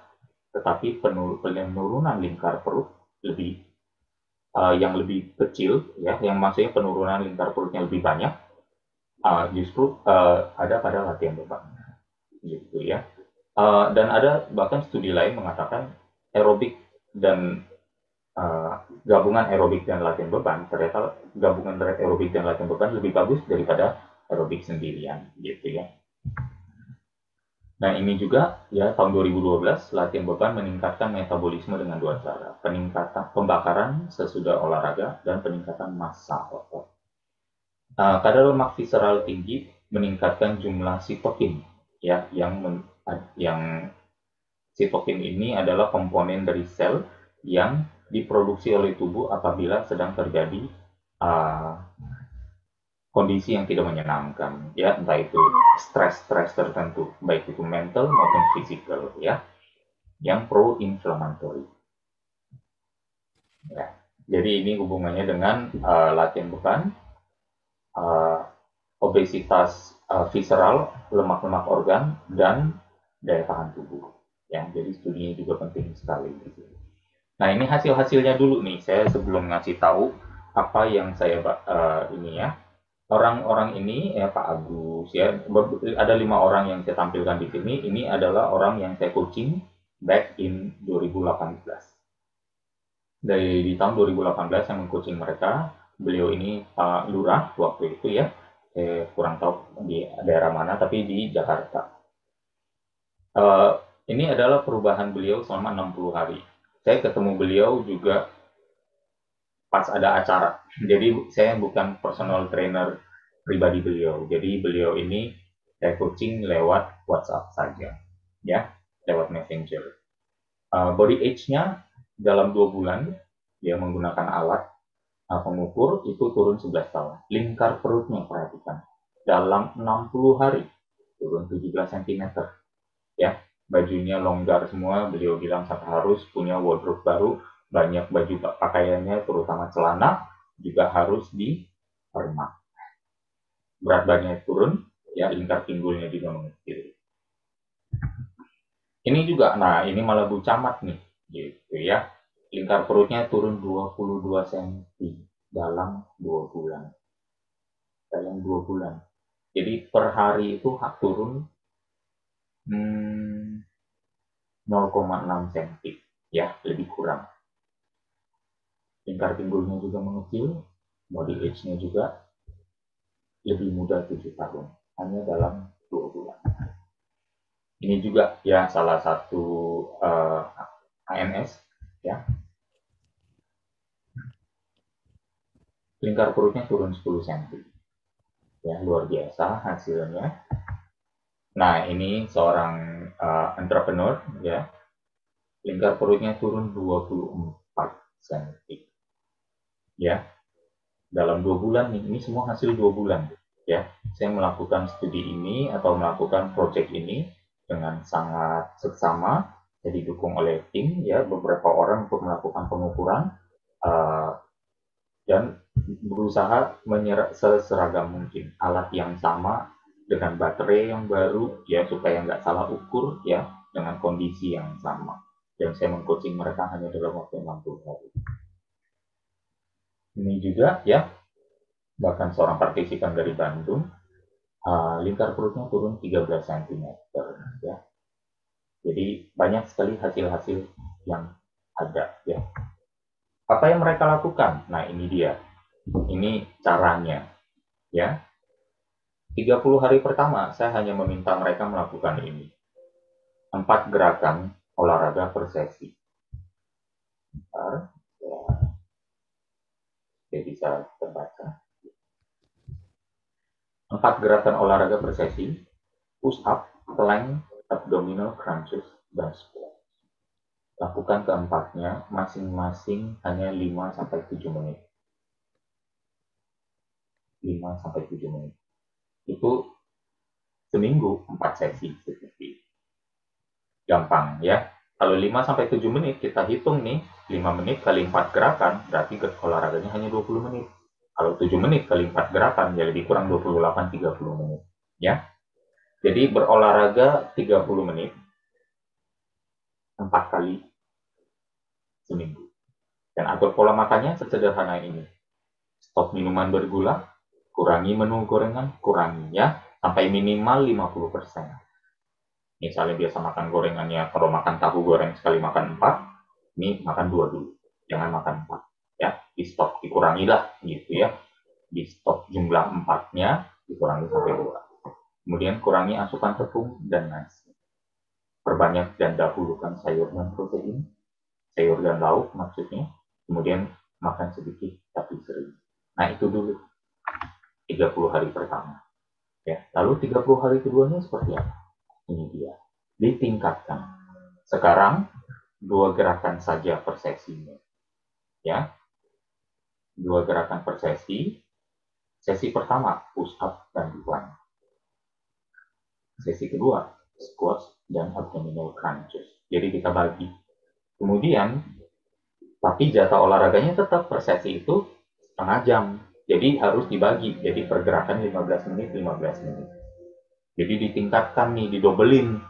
Tetapi penurunan lingkar perut yang lebih kecil, ya, yang maksudnya penurunan lingkar perutnya lebih banyak, justru ada pada latihan beban, gitu ya. Dan ada bahkan studi lain mengatakan aerobik dan gabungan aerobik dan latihan beban, ternyata gabungan aerobik dan latihan beban lebih bagus daripada aerobik sendirian, gitu ya. Nah, ini juga ya tahun 2012 latihan beban meningkatkan metabolisme dengan 2 cara, peningkatan pembakaran sesudah olahraga dan peningkatan massa otot. Kadar lemak visceral tinggi meningkatkan jumlah sitokin, ya, yang sitokin ini adalah komponen dari sel yang diproduksi oleh tubuh apabila sedang terjadi kondisi yang tidak menyenangkan, ya, entah itu stres tertentu, baik itu mental maupun fisikal, ya. yang pro-inflammatory. Ya. Jadi ini hubungannya dengan latihan beban, obesitas visceral, lemak-lemak organ, dan daya tahan tubuh. Ya, jadi studinya juga penting sekali. Nah, ini hasil-hasilnya dulu nih. Saya sebelum ngasih tahu apa yang saya ini ya. Orang-orang ini ya Pak Agus ya, ada 5 orang yang saya tampilkan di sini. Ini adalah orang yang saya coaching back in 2018. Di tahun 2018 saya mengcoaching mereka. Beliau ini Pak Lurah waktu itu ya. Kurang tahu di daerah mana, tapi di Jakarta. Ini adalah perubahan beliau selama 60 hari. Saya ketemu beliau juga pas ada acara. Jadi saya bukan personal trainer pribadi beliau. Jadi beliau ini saya coaching lewat WhatsApp saja, ya, lewat Messenger. Body age-nya dalam 2 bulan dia menggunakan alat pengukur itu turun 11 tahun. Lingkar perutnya perhatikan dalam 60 hari turun 17 cm, ya. Bajunya longgar semua, beliau bilang saya harus punya wardrobe baru, banyak baju pakaiannya terutama celana juga harus dipermak. Berat badannya turun, ya, lingkar pinggulnya juga mengecil. Ini juga, nah ini malah Bu Camat nih, gitu ya. Lingkar perutnya turun 22 cm dalam 2 bulan. Dalam 2 bulan. Jadi per hari itu turun 0,6 cm, ya, lebih kurang. Lingkar pinggulnya juga mengecil, body age-nya juga lebih muda 7 tahun, hanya dalam 2 bulan. Ini juga ya salah satu ANS, ya. Lingkar perutnya turun 10 cm. Ya, luar biasa hasilnya. Nah, ini seorang entrepreneur, ya. Lingkar perutnya turun 24 cm. Ya, dalam 2 bulan nih, ini semua hasil 2 bulan, ya. Saya melakukan studi ini atau melakukan proyek ini dengan sangat seksama, saya didukung oleh tim, ya, beberapa orang untuk melakukan pengukuran dan berusaha menyerap seseragam mungkin alat yang sama dengan baterai yang baru, ya, supaya nggak salah ukur, ya, dengan kondisi yang sama. Dan saya mengcoaching mereka hanya dalam waktu 60 hari. Ini juga, ya, bahkan seorang partisipan dari Bandung, lingkar perutnya turun 13 cm, ya. Jadi banyak sekali hasil-hasil yang ada, ya. Apa yang mereka lakukan? Nah, ini dia. Ini caranya, ya. 30 hari pertama saya hanya meminta mereka melakukan ini. 4 gerakan olahraga per sesi. Bentar, ya, bisa terbaca. 4 gerakan olahraga per sesi, push up, plank, abdominal crunches, dan squat. Lakukan keempatnya masing-masing hanya 5-7 menit. 5-7 menit. Itu seminggu 4 sesi seperti. Gampang, ya. Kalau 5-7 menit kita hitung nih, 5 menit kali 4 gerakan berarti olahraganya hanya 20 menit. Kalau 7 menit kali 4 gerakan ya lebih kurang 28-30 menit, ya. Jadi berolahraga 30 menit 4 kali seminggu. Dan atur pola makannya sesederhana ini. Stop minuman bergula, kurangi menu gorengan, kurangi, ya, sampai minimal 50%. Misalnya biasa makan gorengannya, kalau makan tahu goreng sekali makan 4, ini makan 2 dulu. Jangan makan 4. Ya, di stop, dikurangi lah, gitu ya. Di stop jumlah 4-nya, dikurangi sampai 2. Kemudian kurangi asupan tepung dan nasi. Perbanyak dan dahulukan sayur dan protein, sayur dan lauk maksudnya. Kemudian makan sedikit tapi sering. Nah, itu dulu 30 hari pertama. Ya, lalu 30 hari keduanya seperti apa? Ini dia, ditingkatkan. Sekarang 2 gerakan saja per sesinya, ya. 2 gerakan per sesi. Sesi pertama push up dan plank. Sesi kedua squats dan abdominal crunches. Jadi kita bagi. Kemudian, tapi jatah olahraganya tetap per sesi itu setengah jam. Jadi harus dibagi. Jadi pergerakan 15 menit, 15 menit. Jadi ditingkatkan nih, didobelin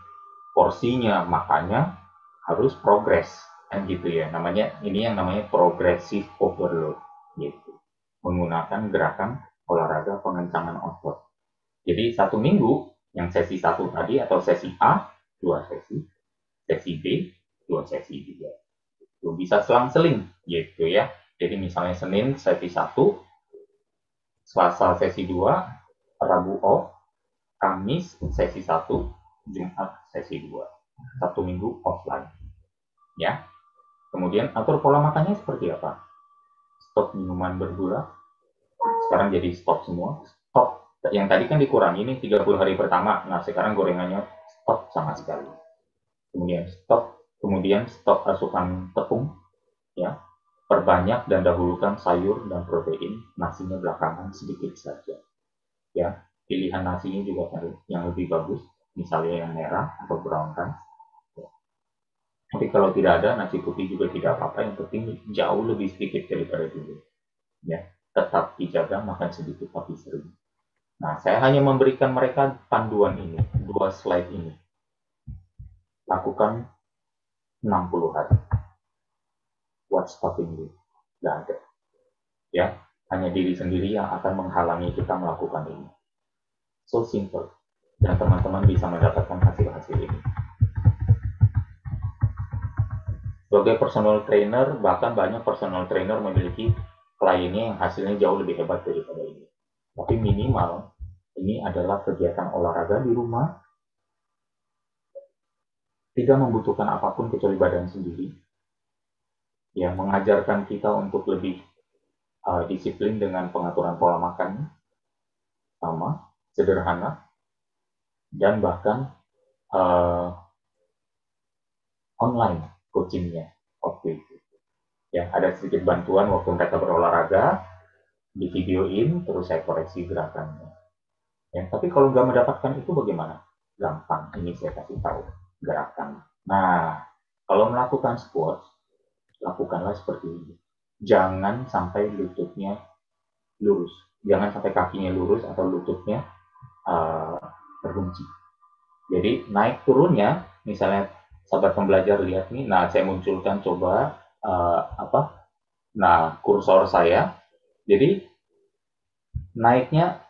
porsinya. Makanya harus progres. Kan gitu ya. Ini yang namanya progressive overload. Gitu. Menggunakan gerakan olahraga pengencangan otot. Jadi 1 minggu, yang sesi 1 tadi atau sesi A, 2 sesi. Sesi B, 2 sesi juga. Itu bisa selang-seling gitu ya. Jadi misalnya Senin sesi 1, Selasa sesi 2, Rabu off, Kamis sesi 1, Jumat sesi 2. 1 minggu offline. Ya. Kemudian atur pola makannya seperti apa? Stop minuman bergula. Sekarang jadi stop semua. Stop. Yang tadi kan dikurangi nih 30 hari pertama. Nah, sekarang gorengannya stop sama sekali. Kemudian stop asupan tepung, ya. Perbanyak dan dahulukan sayur dan protein, nasinya belakangan sedikit saja. Ya, pilihan nasinya juga yang lebih bagus, misalnya yang merah atau brown rice. Ya. Tapi kalau tidak ada, nasi putih juga tidak apa-apa, yang penting jauh lebih sedikit daripada dulu. Ya, tetap dijaga makan sedikit tapi sering. Nah, saya hanya memberikan mereka panduan ini, 2 slide ini. Lakukan 60 hari. What's stopping you? Nggak ada. Ya, hanya diri sendiri yang akan menghalangi kita melakukan ini. So simple. Dan teman-teman bisa mendapatkan hasil-hasil ini. Sebagai personal trainer, bahkan banyak personal trainer memiliki kliennya yang hasilnya jauh lebih hebat daripada ini. Tapi minimal, ini adalah kegiatan olahraga di rumah, tidak membutuhkan apapun kecuali badan sendiri, yang mengajarkan kita untuk lebih disiplin dengan pengaturan pola makan, sama, sederhana, dan bahkan online coachingnya waktu itu. Ya, ada sedikit bantuan waktu mereka berolahraga, di videoin, terus saya koreksi gerakannya. Ya, tapi kalau nggak mendapatkan itu bagaimana? Gampang, ini saya kasih tahu gerakan. Nah, kalau melakukan squat, lakukanlah seperti ini. Jangan sampai lututnya lurus. Jangan sampai kakinya lurus atau lututnya terkunci. Jadi naik turunnya, misalnya sahabat pembelajar lihat nih, nah saya munculkan coba nah kursor saya. Jadi naiknya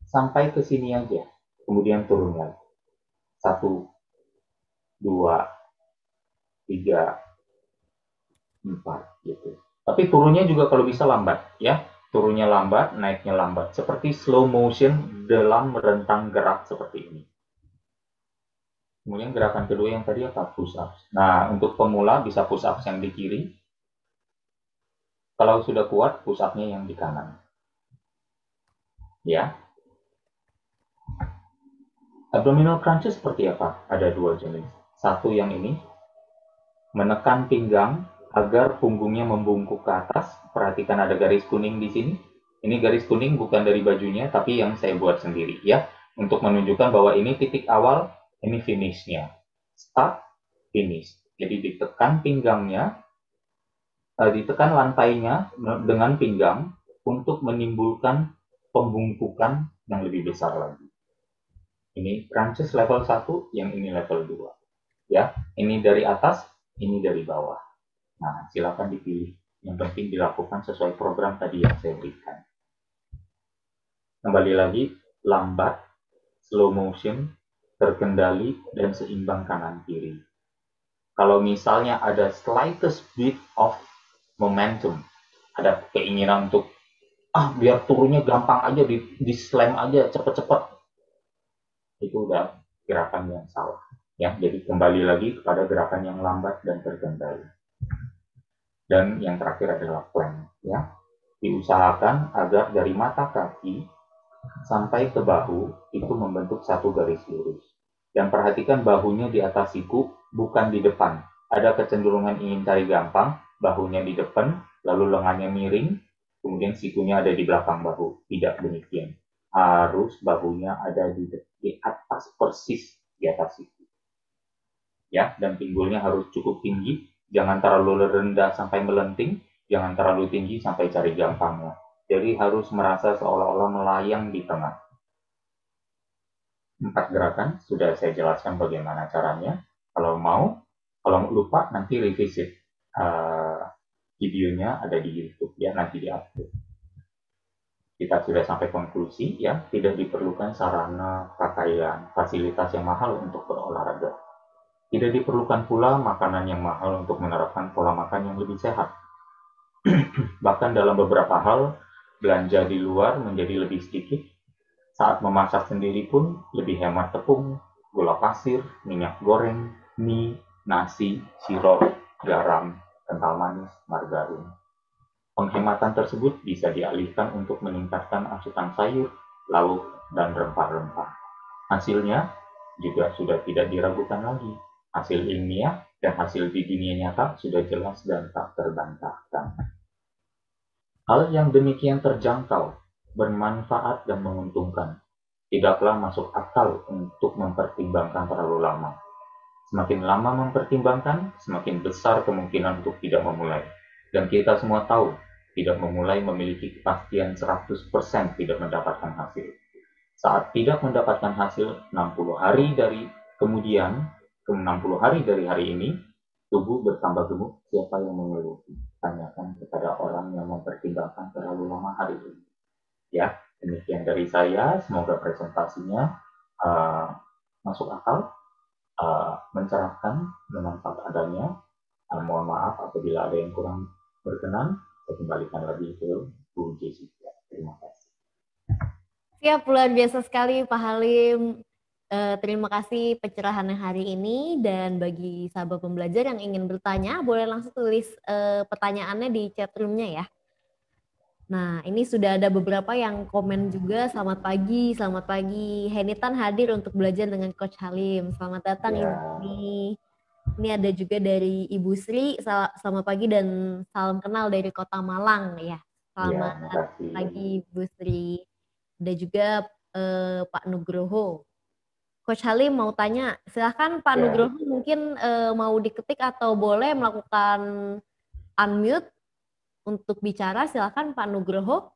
sampai ke sini aja, kemudian turun lagi. 1, 2, 3, 4 gitu. Tapi turunnya juga kalau bisa lambat ya. Turunnya lambat, naiknya lambat. Seperti slow motion dalam rentang gerak seperti ini. Kemudian gerakan kedua yang tadi apa? Push ups. Nah, untuk pemula bisa push ups yang di kiri. Kalau sudah kuat, push up-nya yang di kanan. Ya. Abdominal crunches seperti apa? Ada 2 jenis. Satu yang ini, menekan pinggang agar punggungnya membungkuk ke atas. Perhatikan ada garis kuning di sini. Ini garis kuning bukan dari bajunya, tapi yang saya buat sendiri ya, untuk menunjukkan bahwa ini titik awal, ini finishnya. Start, finish. Jadi ditekan pinggangnya, ditekan lantainya dengan pinggang untuk menimbulkan pembungkukan yang lebih besar lagi. Ini crunches level 1, yang ini level 2. Ya, ini dari atas, ini dari bawah. Nah, silakan dipilih. Yang penting dilakukan sesuai program tadi yang saya berikan. Kembali lagi, lambat, slow motion, terkendali, dan seimbang kanan kiri. Kalau misalnya ada slightest bit of momentum, ada keinginan untuk biar turunnya gampang aja, di slam aja cepet-cepet, itu udah gerakan yang salah ya. Jadi kembali lagi kepada gerakan yang lambat dan terkendali. Dan yang terakhir adalah plank ya. Diusahakan agar dari mata kaki sampai ke bahu itu membentuk satu garis lurus. Dan perhatikan bahunya di atas siku, bukan di depan. Ada kecenderungan ingin cari gampang, bahunya di depan, lalu lengannya miring, kemudian sikunya ada di belakang bahu. Tidak demikian. Harus bahunya ada di atas, persis di atas siku. ya, dan pinggulnya harus cukup tinggi, jangan terlalu rendah sampai melenting, jangan terlalu tinggi sampai cari gampangnya. Jadi harus merasa seolah-olah melayang di tengah. 4 gerakan sudah saya jelaskan bagaimana caranya. Kalau lupa nanti revisit videonya ada di YouTube ya, nanti diupload. Kita sudah sampai konklusi ya, tidak diperlukan sarana, pakaian, fasilitas yang mahal untuk berolahraga. Tidak diperlukan pula makanan yang mahal untuk menerapkan pola makan yang lebih sehat. Bahkan dalam beberapa hal, belanja di luar menjadi lebih sedikit. Saat memasak sendiri pun lebih hemat tepung, gula pasir, minyak goreng, mie, nasi, sirup, garam, kental manis, margarin. Penghematan tersebut bisa dialihkan untuk meningkatkan asupan sayur, lauk, dan rempah-rempah. Hasilnya juga sudah tidak diragukan lagi. Hasil ilmiah dan hasil di dunia nyata sudah jelas dan tak terbantahkan. Hal yang demikian terjangkau, bermanfaat dan menguntungkan, tidaklah masuk akal untuk mempertimbangkan terlalu lama. Semakin lama mempertimbangkan, semakin besar kemungkinan untuk tidak memulai. Dan kita semua tahu, tidak memulai memiliki kepastian 100% tidak mendapatkan hasil. Saat tidak mendapatkan hasil 60 hari dari hari ini, tubuh bertambah gemuk, siapa yang mengeluh? Tanyakan kepada orang yang mempertimbangkan terlalu lama hari ini. Ya, demikian dari saya. Semoga presentasinya masuk akal, mencerahkan, bermanfaat adanya. Mohon maaf apabila ada yang kurang berkenan. Saya kembalikan lagi ke Bu Jessica. Terima kasih. Siap, luar biasa sekali Pak Halim. Terima kasih pencerahan hari ini, dan bagi sahabat pembelajar yang ingin bertanya, boleh langsung tulis pertanyaannya di chat room-nya ya. Nah, ini sudah ada beberapa yang komen juga, selamat pagi. Henitan hadir untuk belajar dengan Coach Halim. Selamat datang Ya. Ini ada juga dari Ibu Sri, selamat pagi dan salam kenal dari Kota Malang ya. Selamat pagi Bu Sri. Ada juga Pak Nugroho. Coach Halim mau tanya, silahkan Pak Nugroho mungkin mau diketik atau boleh melakukan unmute untuk bicara, silahkan Pak Nugroho.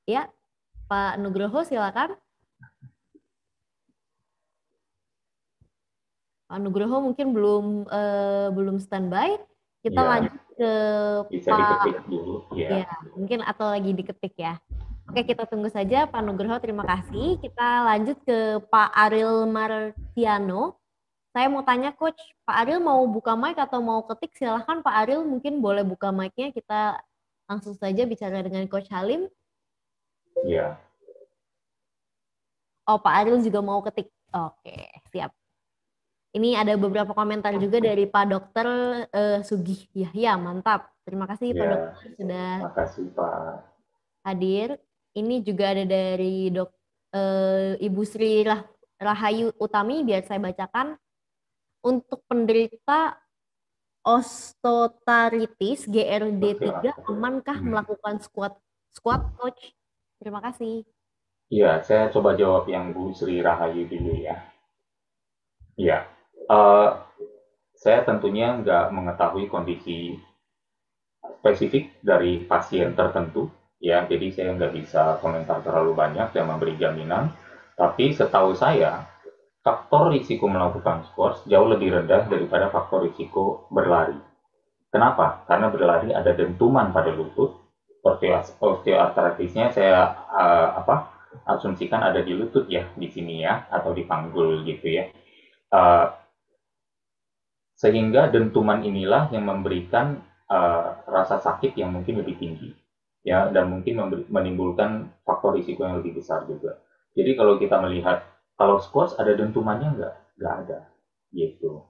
Ya, Pak Nugroho silahkan. Pak Nugroho mungkin belum standby. Kita lanjut ke bisa diketik dulu. Ya, mungkin atau lagi diketik ya. Oke, kita tunggu saja Pak Nugroho. Terima kasih. Kita lanjut ke Pak Ariel Martiano. Saya mau tanya Coach, Pak Ariel mau buka mic atau mau ketik? Silahkan Pak Ariel, mungkin boleh buka mic-nya. Kita langsung saja bicara dengan Coach Halim. Iya. Oh, Pak Ariel juga mau ketik. Oke, siap. Ini ada beberapa komentar juga dari Pak Dokter Sugih Yahya, mantap. Terima kasih Pak Dokter sudah hadir. Ini juga ada dari Ibu Sri Rahayu Utami, biar saya bacakan. Untuk penderita osteoartritis GRD3, amankah melakukan squat Coach? Terima kasih. Iya, saya coba jawab yang Bu Sri Rahayu dulu ya. Iya. Saya tentunya nggak mengetahui kondisi spesifik dari pasien tertentu, ya. Jadi saya nggak bisa komentar terlalu banyak dan memberi jaminan. Tapi setahu saya, faktor risiko melakukan squat jauh lebih rendah daripada faktor risiko berlari. Kenapa? Karena berlari ada dentuman pada lutut. Osteoartritisnya saya asumsikan ada di lutut ya, di sini ya, atau di panggul gitu ya. Sehingga dentuman inilah yang memberikan rasa sakit yang mungkin lebih tinggi, ya, dan mungkin menimbulkan faktor risiko yang lebih besar juga. Jadi kalau kita melihat, kalau squats ada dentumannya nggak ada, gitu.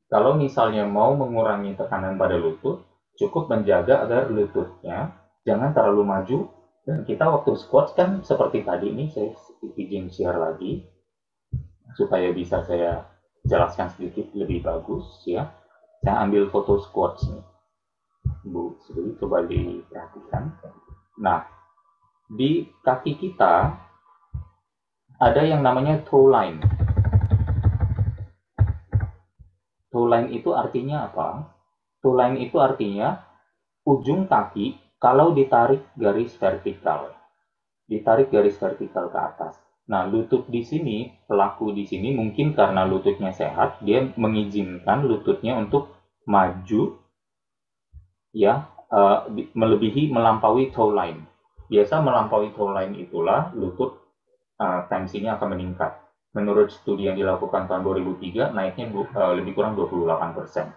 Kalau misalnya mau mengurangi tekanan pada lutut, cukup menjaga agar lututnya jangan terlalu maju. Dan kita waktu squats kan seperti tadi ini, saya izin share lagi supaya bisa saya jelaskan sedikit lebih bagus ya. Saya ambil foto squats nih, Bu Sri, coba diperhatikan. Nah, di kaki kita ada yang namanya toe line. Toe line itu artinya apa? Toe line itu artinya ujung kaki kalau ditarik garis vertikal. Ditarik garis vertikal ke atas. Nah, lutut di sini, pelaku di sini mungkin karena lututnya sehat, dia mengizinkan lututnya untuk maju, ya, melampaui toe line. Biasa melampaui toe line itulah lutut tensinya akan meningkat. Menurut studi yang dilakukan tahun 2003, naiknya lebih kurang 28%.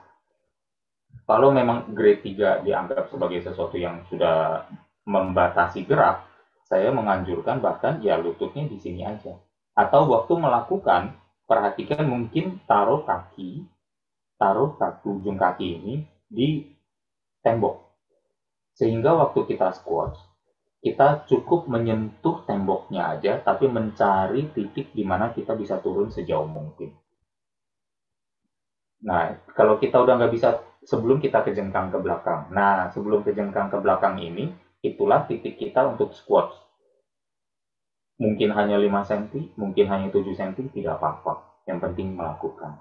Kalau memang grade 3 dianggap sebagai sesuatu yang sudah membatasi gerak, saya menganjurkan bahkan ya lututnya di sini aja. Atau waktu melakukan, perhatikan mungkin taruh ujung kaki ini di tembok. Sehingga waktu kita squat, kita cukup menyentuh temboknya aja, tapi mencari titik di mana kita bisa turun sejauh mungkin. Nah, kalau kita udah nggak bisa, sebelum kita kejengkang ke belakang. Nah, sebelum kejengkang ke belakang ini, itulah titik kita untuk squat. Mungkin hanya 5 cm, mungkin hanya 7 cm, tidak apa-apa. Yang penting melakukan.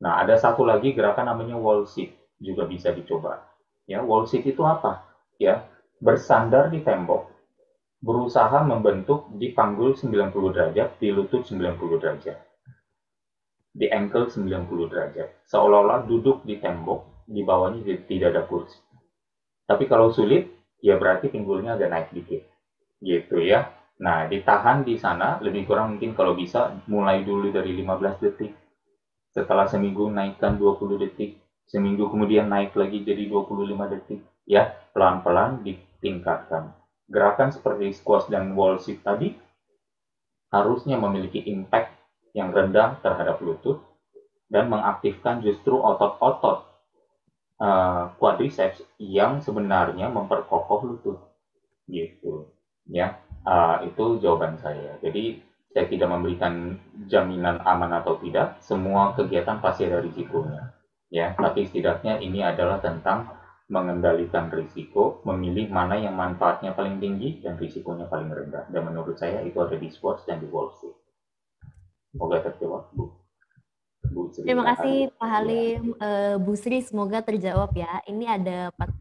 Nah, ada satu lagi gerakan namanya wall sit, juga bisa dicoba. Ya, wall sit itu apa? Ya, bersandar di tembok, berusaha membentuk di panggul 90 derajat, di lutut 90 derajat. Di ankle 90 derajat. Seolah-olah duduk di tembok, di bawahnya tidak ada kursi. Tapi kalau sulit, ya berarti pinggulnya agak naik dikit. Gitu ya. Nah, ditahan di sana, lebih kurang mungkin kalau bisa, mulai dulu dari 15 detik. Setelah seminggu naikkan 20 detik. Seminggu kemudian naik lagi jadi 25 detik. Ya, pelan-pelan ditingkatkan. Gerakan seperti squat dan wall sit tadi harusnya memiliki impact yang rendah terhadap lutut dan mengaktifkan justru otot-otot quadriceps yang sebenarnya memperkokoh lutut gitu ya. Itu jawaban saya. Jadi saya tidak memberikan jaminan aman atau tidak, semua kegiatan pasti ada risikonya ya, tapi setidaknya ini adalah tentang mengendalikan risiko, memilih mana yang manfaatnya paling tinggi dan risikonya paling rendah, dan menurut saya itu ada di squats dan di wall sit. Semoga terjawab, Bu. Terima kasih Pak Ya. Halim, Bu Sri, semoga terjawab ya. Ini ada,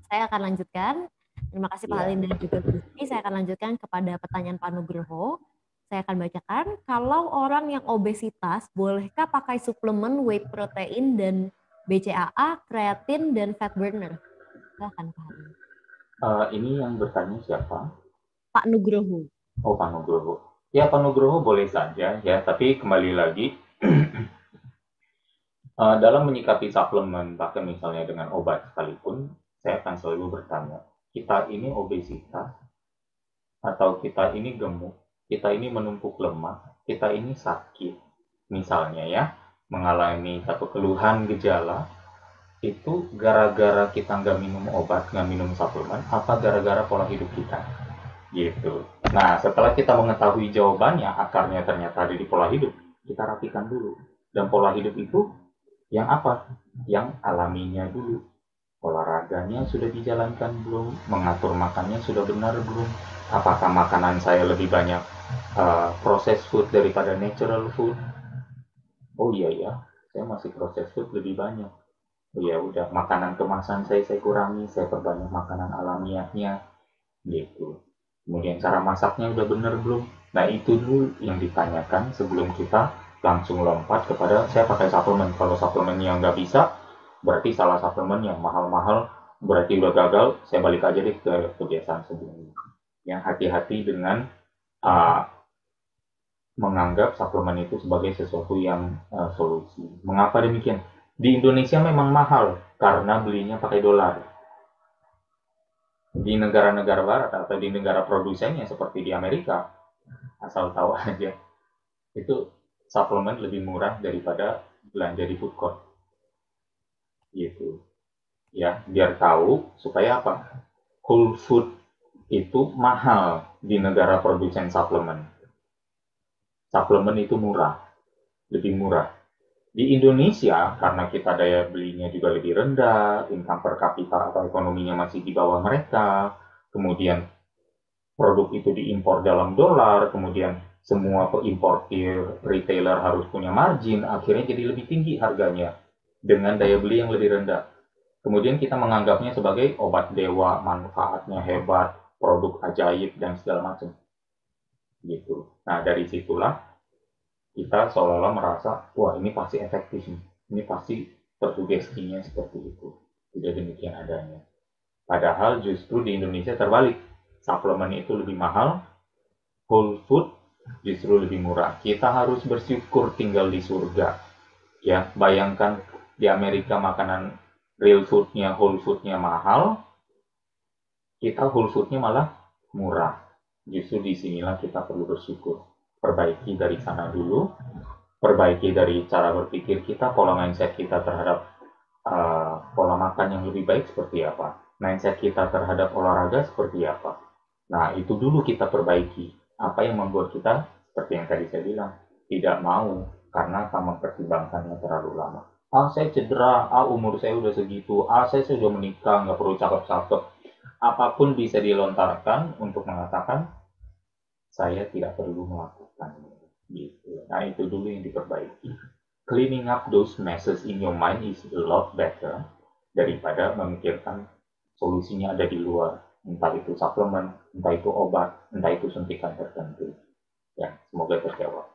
saya akan lanjutkan. Terima kasih Pak Halim dan juga Bu Sri. Saya akan lanjutkan kepada pertanyaan Pak Nugroho. Saya akan bacakan, kalau orang yang obesitas, bolehkah pakai suplemen whey protein dan BCAA, kreatin, dan fat burner? Silahkan Pak Halim. Ini yang bertanya siapa? Pak Nugroho. Oh, Pak Nugroho. Ya, Pak Nugroho boleh saja ya, tapi kembali lagi dalam menyikapi suplemen, bahkan misalnya dengan obat sekalipun, saya akan selalu bertanya, kita ini obesitas, atau kita ini gemuk, kita ini menumpuk lemak, kita ini sakit, misalnya ya, mengalami satu keluhan gejala, itu gara-gara kita nggak minum obat, nggak minum suplemen, apa gara-gara pola hidup kita? Gitu. Nah, setelah kita mengetahui jawabannya, akarnya ternyata ada di pola hidup, kita rapikan dulu. Dan pola hidup itu yang apa? Yang alaminya dulu. Olahraganya sudah dijalankan belum? Mengatur makannya sudah benar belum? Apakah makanan saya lebih banyak processed food daripada natural food? Oh iya ya, saya masih processed food lebih banyak. Oh ya udah, makanan kemasan saya kurangi, saya perbanyak makanan alamiahnya, gitu. Kemudian cara masaknya udah benar belum? Nah itu dulu yang ditanyakan sebelum kita langsung lompat kepada saya pakai suplemen. Kalau suplemennya nggak bisa, berarti salah suplemen yang mahal-mahal, berarti udah gagal, saya balik aja deh ke kebiasaan sebelumnya. Yang hati-hati dengan menganggap suplemen itu sebagai sesuatu yang solusi. Mengapa demikian? Di Indonesia memang mahal karena belinya pakai dolar. Di negara-negara barat atau di negara produsennya seperti di Amerika, asal tahu aja, itu suplemen lebih murah daripada belanja di food court. Gitu. Ya, biar tahu supaya apa? Whole food itu mahal di negara produsen suplemen. Suplemen itu murah, lebih murah. Di Indonesia, karena kita daya belinya juga lebih rendah, income per kapita atau ekonominya masih di bawah mereka, kemudian produk itu diimpor dalam dolar, kemudian semua peimportir retailer harus punya margin, akhirnya jadi lebih tinggi harganya. dengan daya beli yang lebih rendah. Kemudian kita menganggapnya sebagai obat dewa, manfaatnya hebat, produk ajaib, dan segala macam. Gitu. Nah, dari situlah kita seolah-olah merasa, wah ini pasti efektif nih. Ini pasti tersugestinya seperti itu. Tidak demikian adanya. Padahal justru di Indonesia terbalik. Suplemen itu lebih mahal, whole food justru lebih murah. Kita harus bersyukur tinggal di surga. Ya, bayangkan di Amerika makanan real foodnya, whole foodnya mahal, kita whole foodnya malah murah. Justru disinilah kita perlu bersyukur. Perbaiki dari sana dulu, perbaiki dari cara berpikir kita, pola mindset kita terhadap pola makan yang lebih baik seperti apa, mindset kita terhadap olahraga seperti apa. Nah, itu dulu kita perbaiki. Apa yang membuat kita, seperti yang tadi saya bilang, tidak mau karena akan mempertimbangkannya terlalu lama. Saya cedera, umur saya udah segitu, saya sudah menikah, nggak perlu cakep-cakep. Apapun bisa dilontarkan untuk mengatakan, saya tidak perlu melakukannya. Gitu. Nah, itu dulu yang diperbaiki. Cleaning up those messes in your mind is a lot better daripada memikirkan solusinya ada di luar. Entah itu suplemen, entah itu obat, entah itu suntikan tertentu. Ya, semoga terjawab.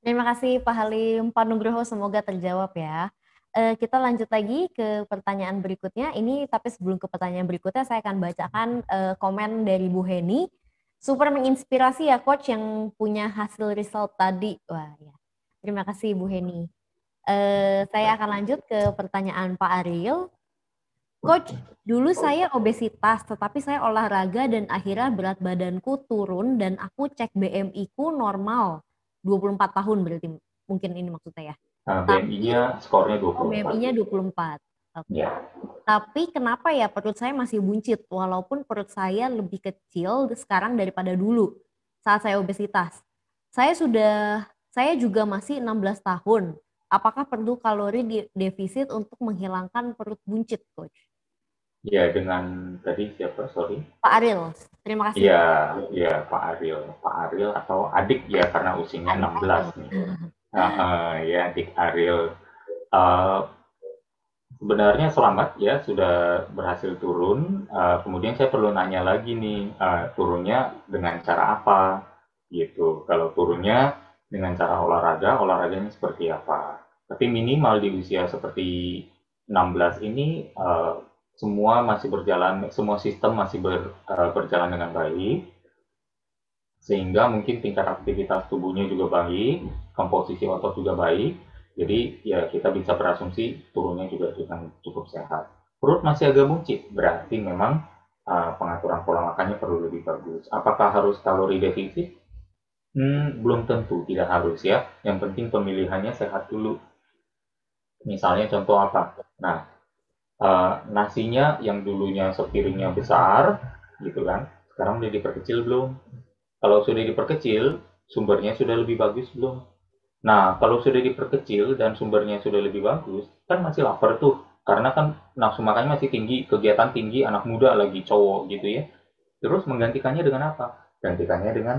Terima kasih Pak Halim, Pak Nugroho, semoga terjawab ya. Kita lanjut lagi ke pertanyaan berikutnya. Ini tapi sebelum ke pertanyaan berikutnya, saya akan bacakan komen dari Bu Heni. Super menginspirasi ya Coach yang punya hasil result tadi. Wah ya. Terima kasih Bu Heni. Saya akan lanjut ke pertanyaan Pak Ariel. Coach, dulu saya obesitas, tetapi saya olahraga dan akhirnya berat badanku turun dan aku cek BMI ku normal. 24 tahun berarti mungkin ini maksudnya ya. BMI-nya skornya 24. BMI-nya 24. Okay. Ya. Tapi kenapa ya perut saya masih buncit walaupun perut saya lebih kecil sekarang daripada dulu saat saya obesitas. Saya juga masih 16 tahun. Apakah perlu kalori defisit untuk menghilangkan perut buncit, Coach? Ya, dengan tadi siapa, sorry? Pak Ariel, terima kasih. Iya, Pak Ariel. Pak Ariel atau adik ya, karena usianya 16 nih. Ya, adik Ariel. Sebenarnya selamat ya, sudah berhasil turun. Kemudian saya perlu nanya lagi nih, turunnya dengan cara apa? Gitu. Kalau turunnya dengan cara olahraganya seperti apa? Tapi minimal di usia seperti 16 ini, semua masih berjalan, semua sistem masih berjalan dengan baik, sehingga mungkin tingkat aktivitas tubuhnya juga baik, komposisi otot juga baik, jadi ya kita bisa berasumsi turunnya juga dengan cukup sehat. Perut masih agak buncit, berarti memang pengaturan pola makannya perlu lebih bagus. Apakah harus kalori defisit? Belum tentu, tidak harus ya. Yang penting pemilihannya sehat dulu. Misalnya contoh apa? Nah, nasinya yang dulunya sepiringnya besar, gitu kan, sekarang udah diperkecil belum? Kalau sudah diperkecil, sumbernya sudah lebih bagus belum? Nah, kalau sudah diperkecil dan sumbernya sudah lebih bagus, kan masih lapar tuh. Karena kan nafsu makannya masih tinggi, kegiatan tinggi, anak muda lagi cowok gitu ya. Terus menggantikannya dengan apa? Gantikannya dengan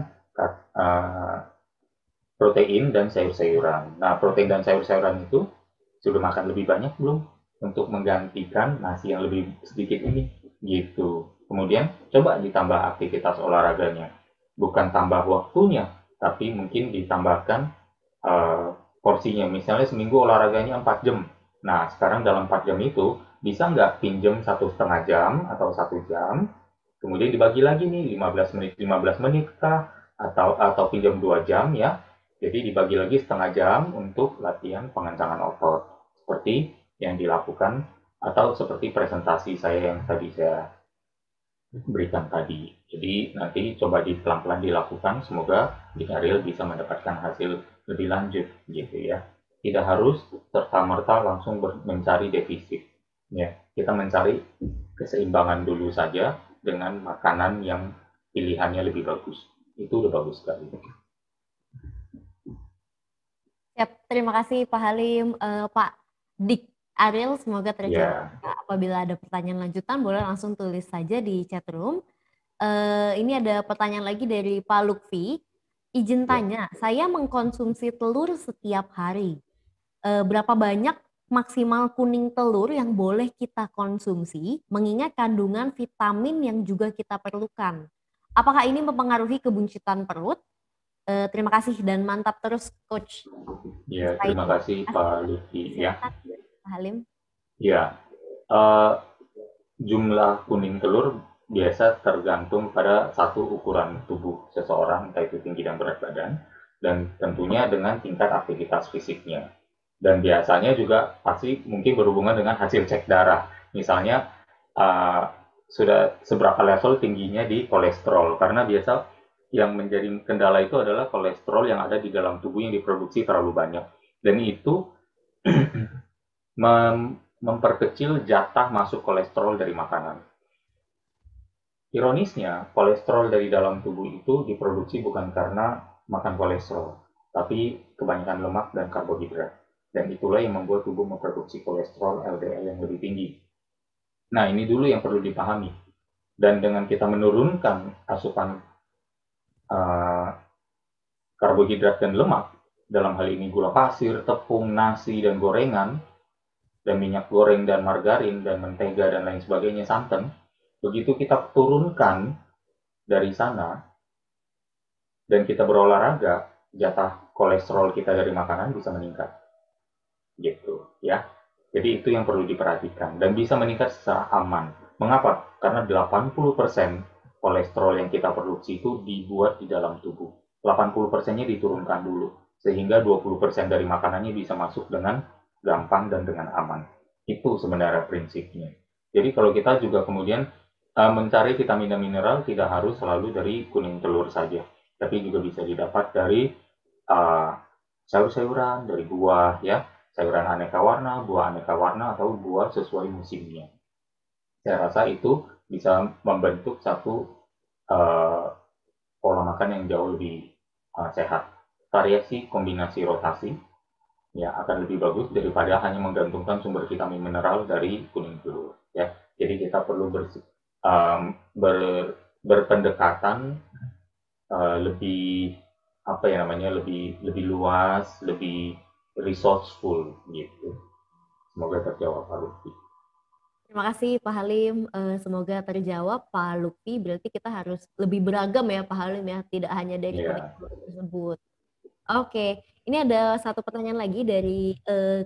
protein dan sayur-sayuran. Nah, protein dan sayur-sayuran itu sudah makan lebih banyak belum? Untuk menggantikan nasi yang lebih sedikit ini. Gitu. Kemudian coba ditambah aktivitas olahraganya. Bukan tambah waktunya, tapi mungkin ditambahkan porsinya. Misalnya seminggu olahraganya 4 jam. Nah, sekarang dalam 4 jam itu bisa nggak pinjam 1,5 jam atau 1 jam, kemudian dibagi lagi nih 15 menit kah, atau pinjam 2 jam ya. Jadi dibagi lagi setengah jam untuk latihan pengencangan otot. Seperti yang dilakukan atau seperti presentasi saya yang tadi saya berikan tadi. Jadi nanti coba pelan-pelan dilakukan, semoga Ariel bisa mendapatkan hasil lebih lanjut gitu ya. Tidak harus serta-merta langsung mencari defisit. Ya, kita mencari keseimbangan dulu saja dengan makanan yang pilihannya lebih bagus. Itu udah bagus sekali. Siap, terima kasih Pak Halim, Pak Dik Ariel, semoga terjawab. Apabila ada pertanyaan lanjutan, boleh langsung tulis saja di chat room. Ini ada pertanyaan lagi dari Pak Lukfi. Izin tanya, saya mengkonsumsi telur setiap hari. Berapa banyak maksimal kuning telur yang boleh kita konsumsi, mengingat kandungan vitamin yang juga kita perlukan. Apakah ini mempengaruhi kebuncitan perut? Terima kasih dan mantap terus, Coach. Ya, terima kasih Pak Lutfi ya. Pak Halim. Ya, jumlah kuning telur biasa tergantung pada satu ukuran tubuh seseorang, entah itu tinggi dan berat badan, dan tentunya dengan tingkat aktivitas fisiknya. Dan biasanya juga pasti mungkin berhubungan dengan hasil cek darah. Misalnya sudah seberapa level tingginya di kolesterol, karena biasa yang menjadi kendala itu adalah kolesterol yang ada di dalam tubuh yang diproduksi terlalu banyak. Dan itu memperkecil jatah masuk kolesterol dari makanan. Ironisnya, kolesterol dari dalam tubuh itu diproduksi bukan karena makan kolesterol, tapi kebanyakan lemak dan karbohidrat. Dan itulah yang membuat tubuh memproduksi kolesterol LDL yang lebih tinggi. Nah, ini dulu yang perlu dipahami. Dan dengan kita menurunkan asupan karbohidrat dan lemak, dalam hal ini gula pasir, tepung, nasi, dan gorengan, dan minyak goreng, dan margarin, dan mentega, dan lain sebagainya, santan, begitu kita turunkan dari sana, dan kita berolahraga, jatah kolesterol kita dari makanan bisa meningkat. Gitu ya. Jadi itu yang perlu diperhatikan dan bisa meningkat secara aman. Mengapa? Karena 80% kolesterol yang kita produksi itu dibuat di dalam tubuh. 80%-nya diturunkan dulu sehingga 20% dari makanannya bisa masuk dengan gampang dan dengan aman. Itu sebenarnya prinsipnya. Jadi kalau kita juga kemudian mencari vitamin dan mineral tidak harus selalu dari kuning telur saja, tapi juga bisa didapat dari sayur-sayuran, dari buah ya. Sayuran aneka warna, buah aneka warna, atau buah sesuai musimnya. Saya rasa itu bisa membentuk satu pola makan yang jauh lebih sehat. Variasi kombinasi rotasi ya akan lebih bagus daripada hanya menggantungkan sumber vitamin mineral dari kuning telur. Ya, jadi kita perlu berpendekatan lebih apa ya namanya lebih luas, lebih resourceful gitu. Semoga terjawab Pak Lutfi. Terima kasih Pak Halim. Semoga terjawab Pak Lutfi. Berarti kita harus lebih beragam ya Pak Halim ya, tidak hanya dari kuning telur tersebut. Oke, ini ada satu pertanyaan lagi dari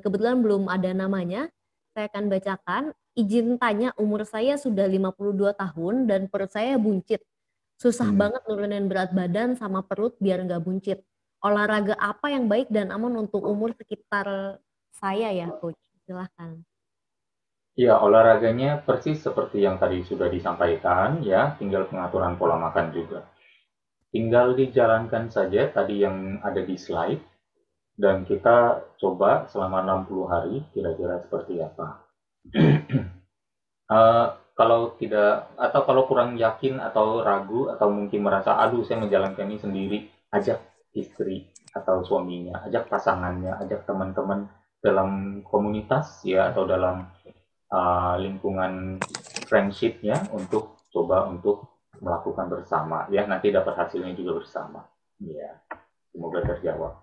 kebetulan belum ada namanya. Saya akan bacakan. Izin tanya, umur saya sudah 52 tahun dan perut saya buncit. Susah banget nurunin berat badan sama perut biar nggak buncit. Olahraga apa yang baik dan aman untuk umur sekitar saya ya, Coach? Silahkan. Ya, olahraganya persis seperti yang tadi sudah disampaikan ya, tinggal pengaturan pola makan juga. Tinggal dijalankan saja tadi yang ada di slide, dan kita coba selama 60 hari kira-kira seperti apa. Kalau tidak, atau kalau kurang yakin atau ragu, atau mungkin merasa, aduh saya menjalankan ini sendiri, ajak istri atau suaminya, ajak pasangannya, ajak teman-teman dalam komunitas ya, atau dalam lingkungan friendship-nya untuk coba untuk melakukan bersama ya, nanti dapat hasilnya juga bersama ya. Semoga terjawab.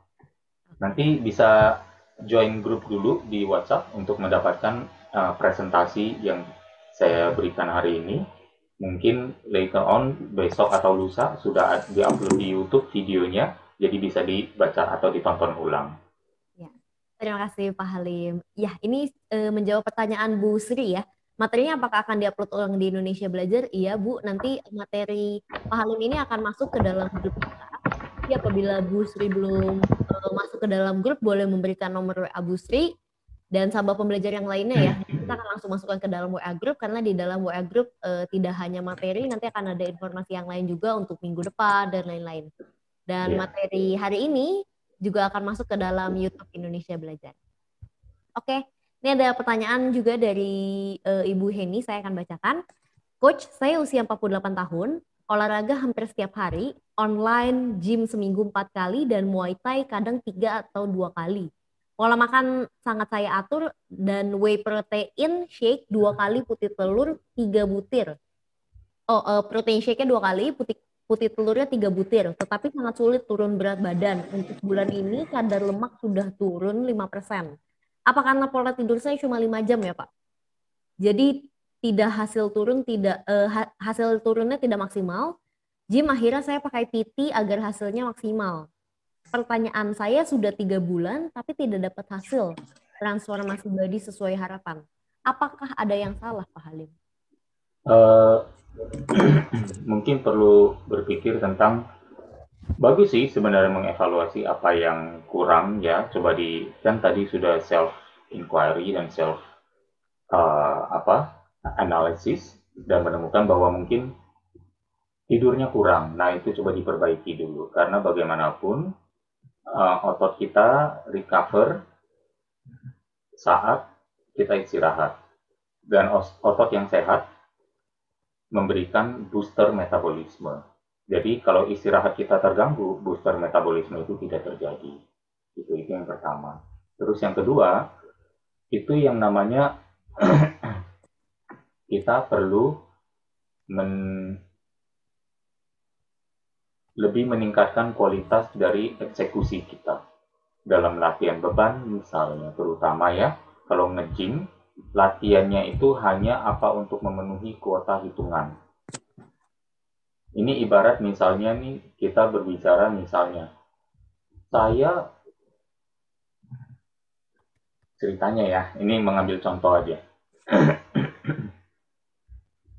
Nanti bisa join grup dulu di WhatsApp untuk mendapatkan presentasi yang saya berikan hari ini. Mungkin later on, besok atau lusa sudah di-upload di YouTube videonya, jadi bisa dibaca atau ditonton ulang. Ya, terima kasih Pak Halim. Ya, ini menjawab pertanyaan Bu Sri ya. Materinya apakah akan diupload ulang di Indonesia Belajar? Iya Bu, nanti materi Pak Halim ini akan masuk ke dalam grup kita. Jadi apabila Bu Sri belum masuk ke dalam grup, boleh memberikan nomor WA Bu Sri dan sahabat pembelajar yang lainnya ya. Kita akan langsung masukkan ke dalam WA group, karena di dalam WA group tidak hanya materi, nanti akan ada informasi yang lain juga untuk minggu depan dan lain-lain. Dan materi hari ini juga akan masuk ke dalam YouTube Indonesia Belajar. Oke, ini ada pertanyaan juga dari Ibu Heni, saya akan bacakan. Coach, saya usia 48 tahun, olahraga hampir setiap hari, online gym seminggu 4 kali, dan Muay Thai kadang 3 atau 2 kali. Pola makan sangat saya atur dan whey protein shake 2 kali, putih telur 3 butir. Protein shake-nya 2 kali, putih telurnya 3 butir. Tetapi sangat sulit turun berat badan. Untuk bulan ini kadar lemak sudah turun 5%. Apa karena pola tidur saya cuma 5 jam ya Pak? Jadi tidak hasil turunnya tidak maksimal. Gym akhirnya saya pakai PT agar hasilnya maksimal. Pertanyaan saya sudah 3 bulan tapi tidak dapat hasil transformasi body sesuai harapan. Apakah ada yang salah Pak Halim? Uh, mungkin perlu berpikir tentang bagus sih sebenarnya mengevaluasi apa yang kurang ya. Coba kan tadi sudah self inquiry dan self analisis dan menemukan bahwa mungkin tidurnya kurang. Nah itu coba diperbaiki dulu karena bagaimanapun otot kita recover saat kita istirahat dan otot yang sehat memberikan booster metabolisme. Jadi kalau istirahat kita terganggu, booster metabolisme itu tidak terjadi. Itu yang pertama. Terus yang kedua, itu yang namanya kita perlu lebih meningkatkan kualitas dari eksekusi kita. Dalam latihan beban misalnya, terutama ya, kalau nge-gym, latihannya itu hanya apa untuk memenuhi kuota hitungan. Ini ibarat misalnya nih, kita berbicara misalnya, saya ceritanya ya, ini mengambil contoh aja.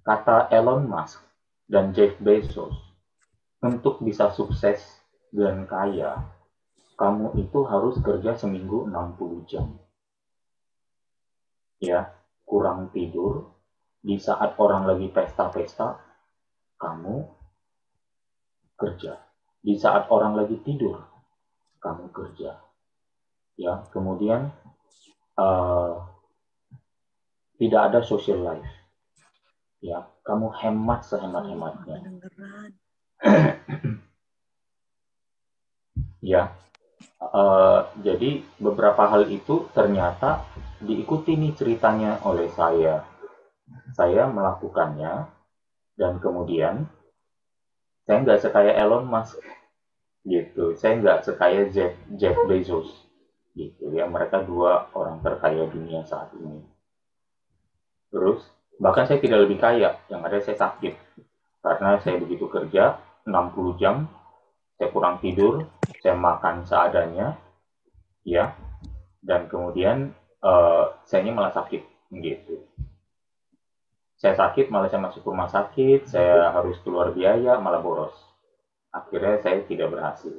Kata Elon Musk dan Jeff Bezos, untuk bisa sukses dan kaya, kamu itu harus kerja seminggu 60 jam. Ya, kurang tidur, di saat orang lagi pesta-pesta, kamu kerja. Di saat orang lagi tidur, kamu kerja. Ya, kemudian tidak ada social life. Ya, kamu hemat sehemat-hematnya. Ya, jadi beberapa hal itu ternyata diikuti nih ceritanya oleh saya. Saya melakukannya dan kemudian saya nggak sekaya Elon Musk gitu. Saya nggak sekaya Jeff Bezos gitu ya. Mereka 2 orang terkaya dunia saat ini. Terus bahkan saya tidak lebih kaya, yang ada saya sakit karena saya begitu kerja 60 jam, saya kurang tidur, saya makan seadanya, ya, dan kemudian saya malah sakit gitu. Saya sakit, malah saya masuk rumah sakit, saya harus keluar biaya, malah boros. Akhirnya saya tidak berhasil.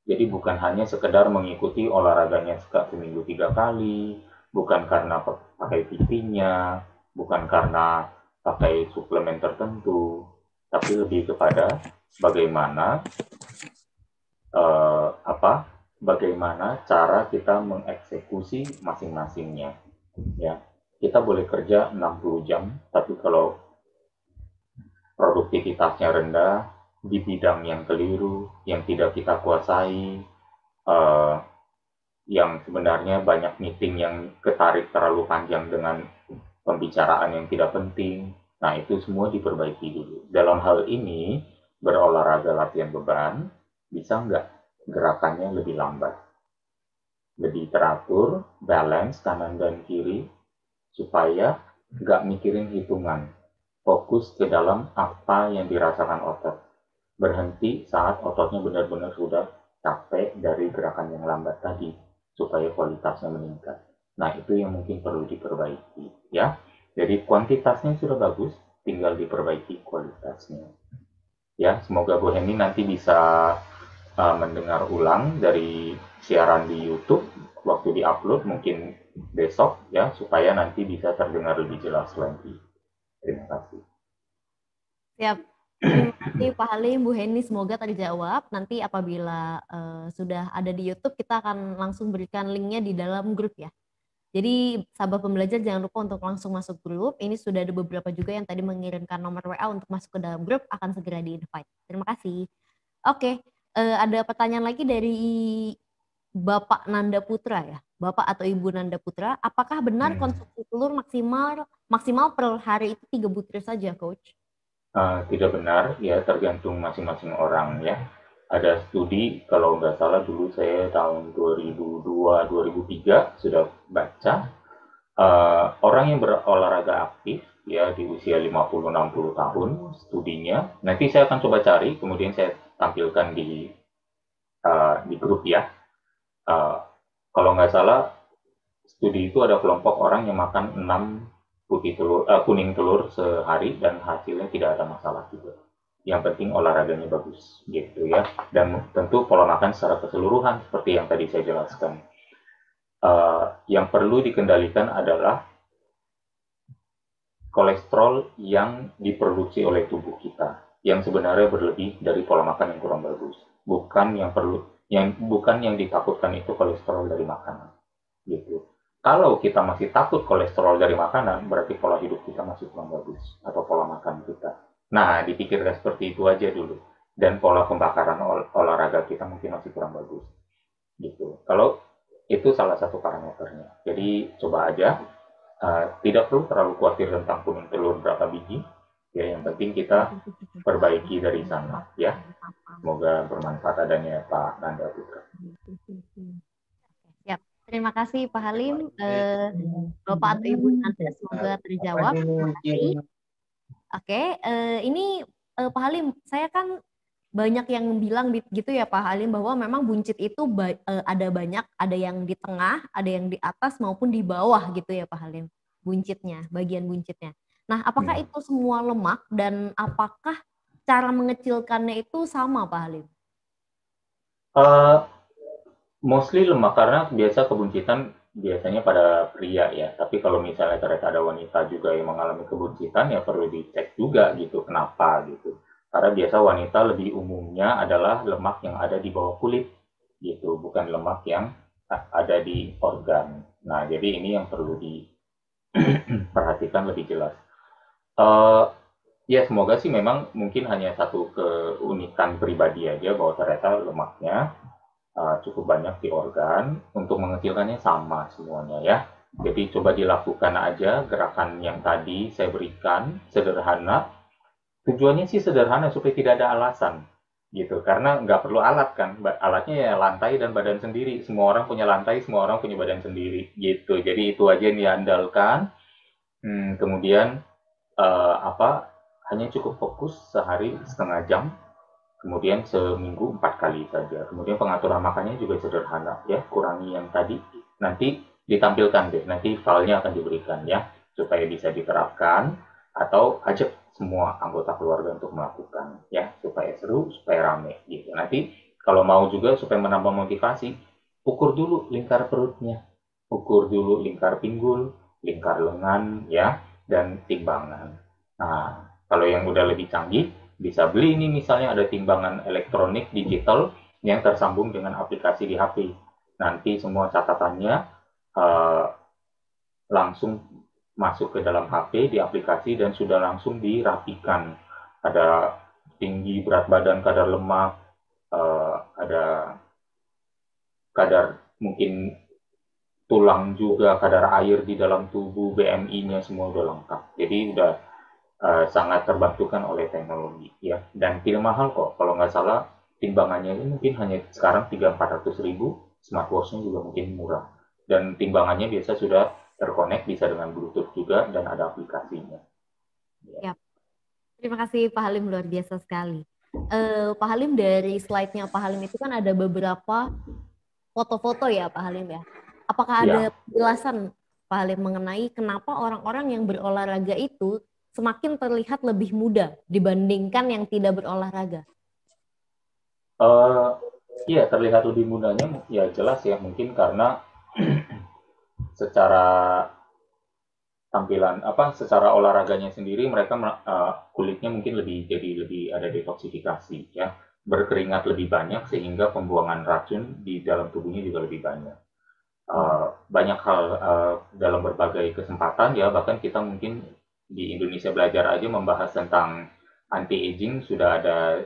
Jadi bukan hanya sekedar mengikuti olahraganya seminggu 3 kali, bukan karena pakai PT-nya, bukan karena pakai suplemen tertentu, tapi lebih kepada bagaimana bagaimana cara kita mengeksekusi masing-masingnya. Ya, kita boleh kerja 60 jam, tapi kalau produktivitasnya rendah, di bidang yang keliru, yang tidak kita kuasai, yang sebenarnya banyak meeting yang ketarik terlalu panjang dengan pembicaraan yang tidak penting, nah itu semua diperbaiki dulu. Dalam hal ini, berolahraga latihan beban, bisa nggak gerakannya lebih lambat? Lebih teratur, balance kanan dan kiri, supaya nggak mikirin hitungan, fokus ke dalam apa yang dirasakan otot. Berhenti saat ototnya benar-benar sudah capek dari gerakan yang lambat tadi, supaya kualitasnya meningkat. Nah, itu yang mungkin perlu diperbaiki, ya. Jadi kuantitasnya sudah bagus, tinggal diperbaiki kualitasnya. Ya, semoga Bu Henny nanti bisa mendengar ulang dari siaran di YouTube waktu diupload mungkin besok ya, supaya nanti bisa terdengar lebih jelas lagi. Terima kasih. Siap. Terima kasih Pak Halim, Bu Henny, semoga terjawab. Nanti apabila sudah ada di YouTube, kita akan langsung berikan linknya di dalam grup ya. Jadi sahabat pembelajar jangan lupa untuk langsung masuk grup. Ini sudah ada beberapa juga yang tadi mengirimkan nomor WA untuk masuk ke dalam grup, akan segera di-invite. Terima kasih. Oke, ada pertanyaan lagi dari Bapak Nanda Putra ya. Bapak atau Ibu Nanda Putra, apakah benar konsumsi telur maksimal per hari itu 3 butir saja, Coach? Tidak benar, ya tergantung masing-masing orang ya. Ada studi, kalau nggak salah dulu saya tahun 2002-2003 sudah baca, orang yang berolahraga aktif ya di usia 50-60 tahun studinya, nanti saya akan coba cari, kemudian saya tampilkan di grup ya. Uh, Kalau nggak salah, studi itu ada kelompok orang yang makan 6 kuning telur sehari dan hasilnya tidak ada masalah juga. Yang penting olahraganya bagus gitu ya. Dan tentu pola makan secara keseluruhan seperti yang tadi saya jelaskan. Yang perlu dikendalikan adalah kolesterol yang diproduksi oleh tubuh kita, yang sebenarnya berlebih dari pola makan yang kurang bagus. Bukan yang ditakutkan itu kolesterol dari makanan gitu. Kalau kita masih takut kolesterol dari makanan, berarti pola hidup kita masih kurang bagus atau pola makan kita. Nah, dipikirkan seperti itu aja dulu. Dan pola pembakaran olahraga kita mungkin masih kurang bagus gitu. Kalau itu salah satu parameternya. Jadi coba aja, tidak perlu terlalu khawatir tentang kuning telur berapa biji. Ya, yang penting kita perbaiki dari sana ya. Semoga bermanfaat adanya Pak Nanda Putra. Siap. Terima kasih Pak Halim. Bapak atau Ibu Nanda semoga terjawab. Terima kasih. Oke, ini Pak Halim, saya kan banyak yang bilang gitu ya Pak Halim bahwa memang buncit itu ada banyak, ada yang di tengah, ada yang di atas maupun di bawah gitu ya Pak Halim. Buncitnya, bagian buncitnya. Nah, apakah itu semua lemak dan apakah cara mengecilkannya itu sama Pak Halim? Mostly lemak karena biasa kebuncitan biasanya pada pria ya. Tapi kalau misalnya ternyata ada wanita juga yang mengalami kebuncitan ya perlu dicek juga gitu kenapa gitu. Karena biasa wanita lebih umumnya adalah lemak yang ada di bawah kulit gitu, bukan lemak yang ada di organ. Nah, jadi ini yang perlu diperhatikan lebih jelas. Ya semoga sih memang mungkin hanya satu keunikan pribadi aja bahwa ternyata lemaknya cukup banyak di organ. Untuk mengecilkannya sama semuanya ya. Jadi coba dilakukan aja gerakan yang tadi saya berikan, sederhana. Tujuannya sih sederhana supaya tidak ada alasan gitu, karena nggak perlu alat kan, alatnya ya lantai dan badan sendiri. Semua orang punya lantai, semua orang punya badan sendiri gitu. Jadi itu aja yang diandalkan. Kemudian hanya cukup fokus sehari setengah jam, kemudian seminggu 4 kali saja. Kemudian pengaturan makannya juga sederhana ya, kurangi yang tadi, nanti ditampilkan deh, nanti filenya akan diberikan ya, supaya bisa diterapkan, atau ajak semua anggota keluarga untuk melakukan ya, supaya seru, supaya rame gitu. Nanti kalau mau juga supaya menambah motivasi, ukur dulu lingkar perutnya, ukur dulu lingkar pinggul, lingkar lengan ya, dan timbangan. Nah, kalau yang udah lebih canggih, bisa beli ini misalnya ada timbangan elektronik digital yang tersambung dengan aplikasi di HP. Nanti semua catatannya langsung masuk ke dalam HP di aplikasi dan sudah langsung dirapikan. Ada tinggi, berat badan, kadar lemak, ada kadar mungkin tulang juga, kadar air di dalam tubuh, BMI-nya semua udah lengkap. Jadi udah sangat terbantukan oleh teknologi ya, dan tidak mahal kok. Kalau nggak salah timbangannya ini mungkin hanya sekarang 300-400 ribu, smartwatch-nya juga mungkin murah, dan timbangannya biasa sudah terkonek, bisa dengan Bluetooth juga, dan ada aplikasinya ya. Terima kasih Pak Halim, luar biasa sekali. Pak Halim, dari slide-nya Pak Halim itu kan ada beberapa foto-foto ya Pak Halim ya. Apakah ada penjelasan Pak Halim mengenai kenapa orang-orang yang berolahraga itu semakin terlihat lebih muda dibandingkan yang tidak berolahraga? Iya, terlihat lebih mudanya ya jelas ya, mungkin karena secara tampilan secara olahraganya sendiri mereka kulitnya mungkin lebih ada detoksifikasi ya, berkeringat lebih banyak sehingga pembuangan racun di dalam tubuhnya juga lebih banyak. Banyak hal dalam berbagai kesempatan ya, bahkan kita mungkin di Indonesia Belajar aja membahas tentang anti-aging sudah ada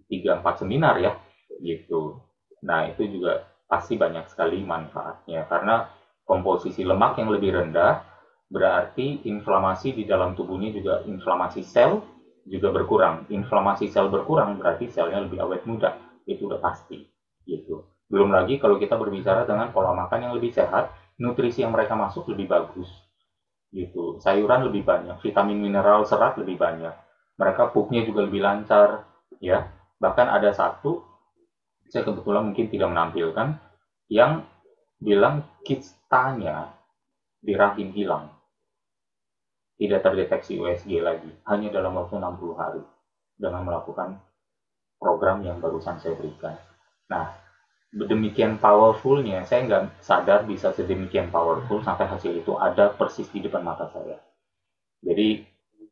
3-4 seminar ya gitu. Nah itu juga pasti banyak sekali manfaatnya, karena komposisi lemak yang lebih rendah berarti inflamasi di dalam tubuhnya juga, inflamasi sel juga berkurang. Inflamasi sel berkurang berarti selnya lebih awet muda. itu udah pasti gitu. Belum lagi kalau kita berbicara dengan pola makan yang lebih sehat, nutrisi yang mereka masuk lebih bagus gitu. Sayuran lebih banyak, vitamin mineral serat lebih banyak. Mereka pupnya juga lebih lancar ya. Bahkan ada satu, saya kebetulan mungkin tidak menampilkan, yang bilang kistanya di rahim hilang, tidak terdeteksi USG lagi, hanya dalam waktu 60 hari dengan melakukan program yang barusan saya berikan. Nah, demikian powerfulnya, saya nggak sadar bisa sedemikian powerful sampai hasil itu ada persis di depan mata saya. Jadi,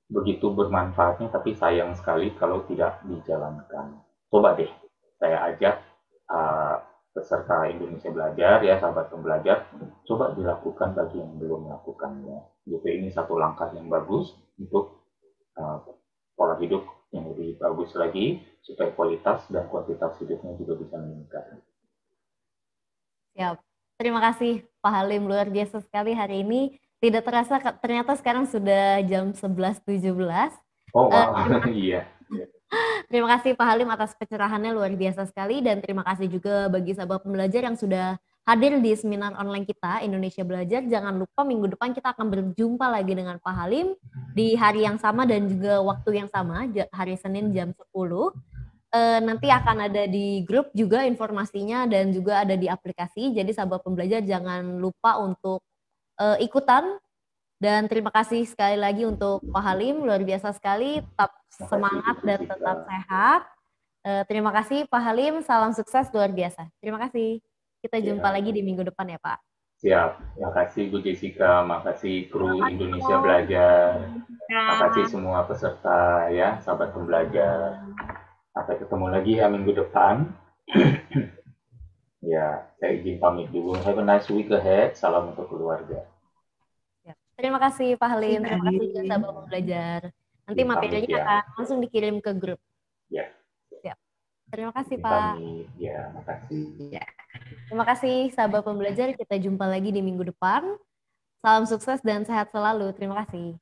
begitu bermanfaatnya, tapi sayang sekali kalau tidak dijalankan. Coba deh, saya ajak uh, peserta Indonesia Belajar, ya sahabat pembelajar, coba dilakukan bagi yang belum melakukannya. Gitu, ini satu langkah yang bagus untuk uh, pola hidup yang lebih bagus lagi, supaya kualitas dan kuantitas hidupnya juga bisa meningkat. Siap. Terima kasih Pak Halim, luar biasa sekali hari ini. Tidak terasa ternyata sekarang sudah jam 11.17. Oh wow, iya. Terima kasih Pak Halim atas pencerahannya, luar biasa sekali, dan terima kasih juga bagi sahabat pembelajar yang sudah hadir di seminar online kita Indonesia Belajar. Jangan lupa minggu depan kita akan berjumpa lagi dengan Pak Halim di hari yang sama dan juga waktu yang sama, hari Senin jam 10. Nanti akan ada di grup juga informasinya dan juga ada di aplikasi. Jadi sahabat pembelajar jangan lupa untuk ikutan. Dan terima kasih sekali lagi untuk Pak Halim, luar biasa sekali, tetap semangat dan tetap sehat. Terima kasih Pak Halim, salam sukses luar biasa. Terima kasih. Kita jumpa lagi di minggu depan ya Pak. Siap, terima kasih Bu Jessica, makasih kru Indonesia Belajar, makasih semua peserta ya, sahabat pembelajar. Sampai ketemu lagi ya minggu depan. Ya, saya izin pamit dulu. Have a nice week ahead. Salam untuk keluarga. Terima kasih Pak Halim, terima kasih juga sahabat pembelajar. Nanti materinya akan langsung dikirim ke grup. Ya. Siap. Terima kasih Pak. Ya, makasih. Ya. Terima kasih sahabat pembelajar, kita jumpa lagi di minggu depan. Salam sukses dan sehat selalu. Terima kasih.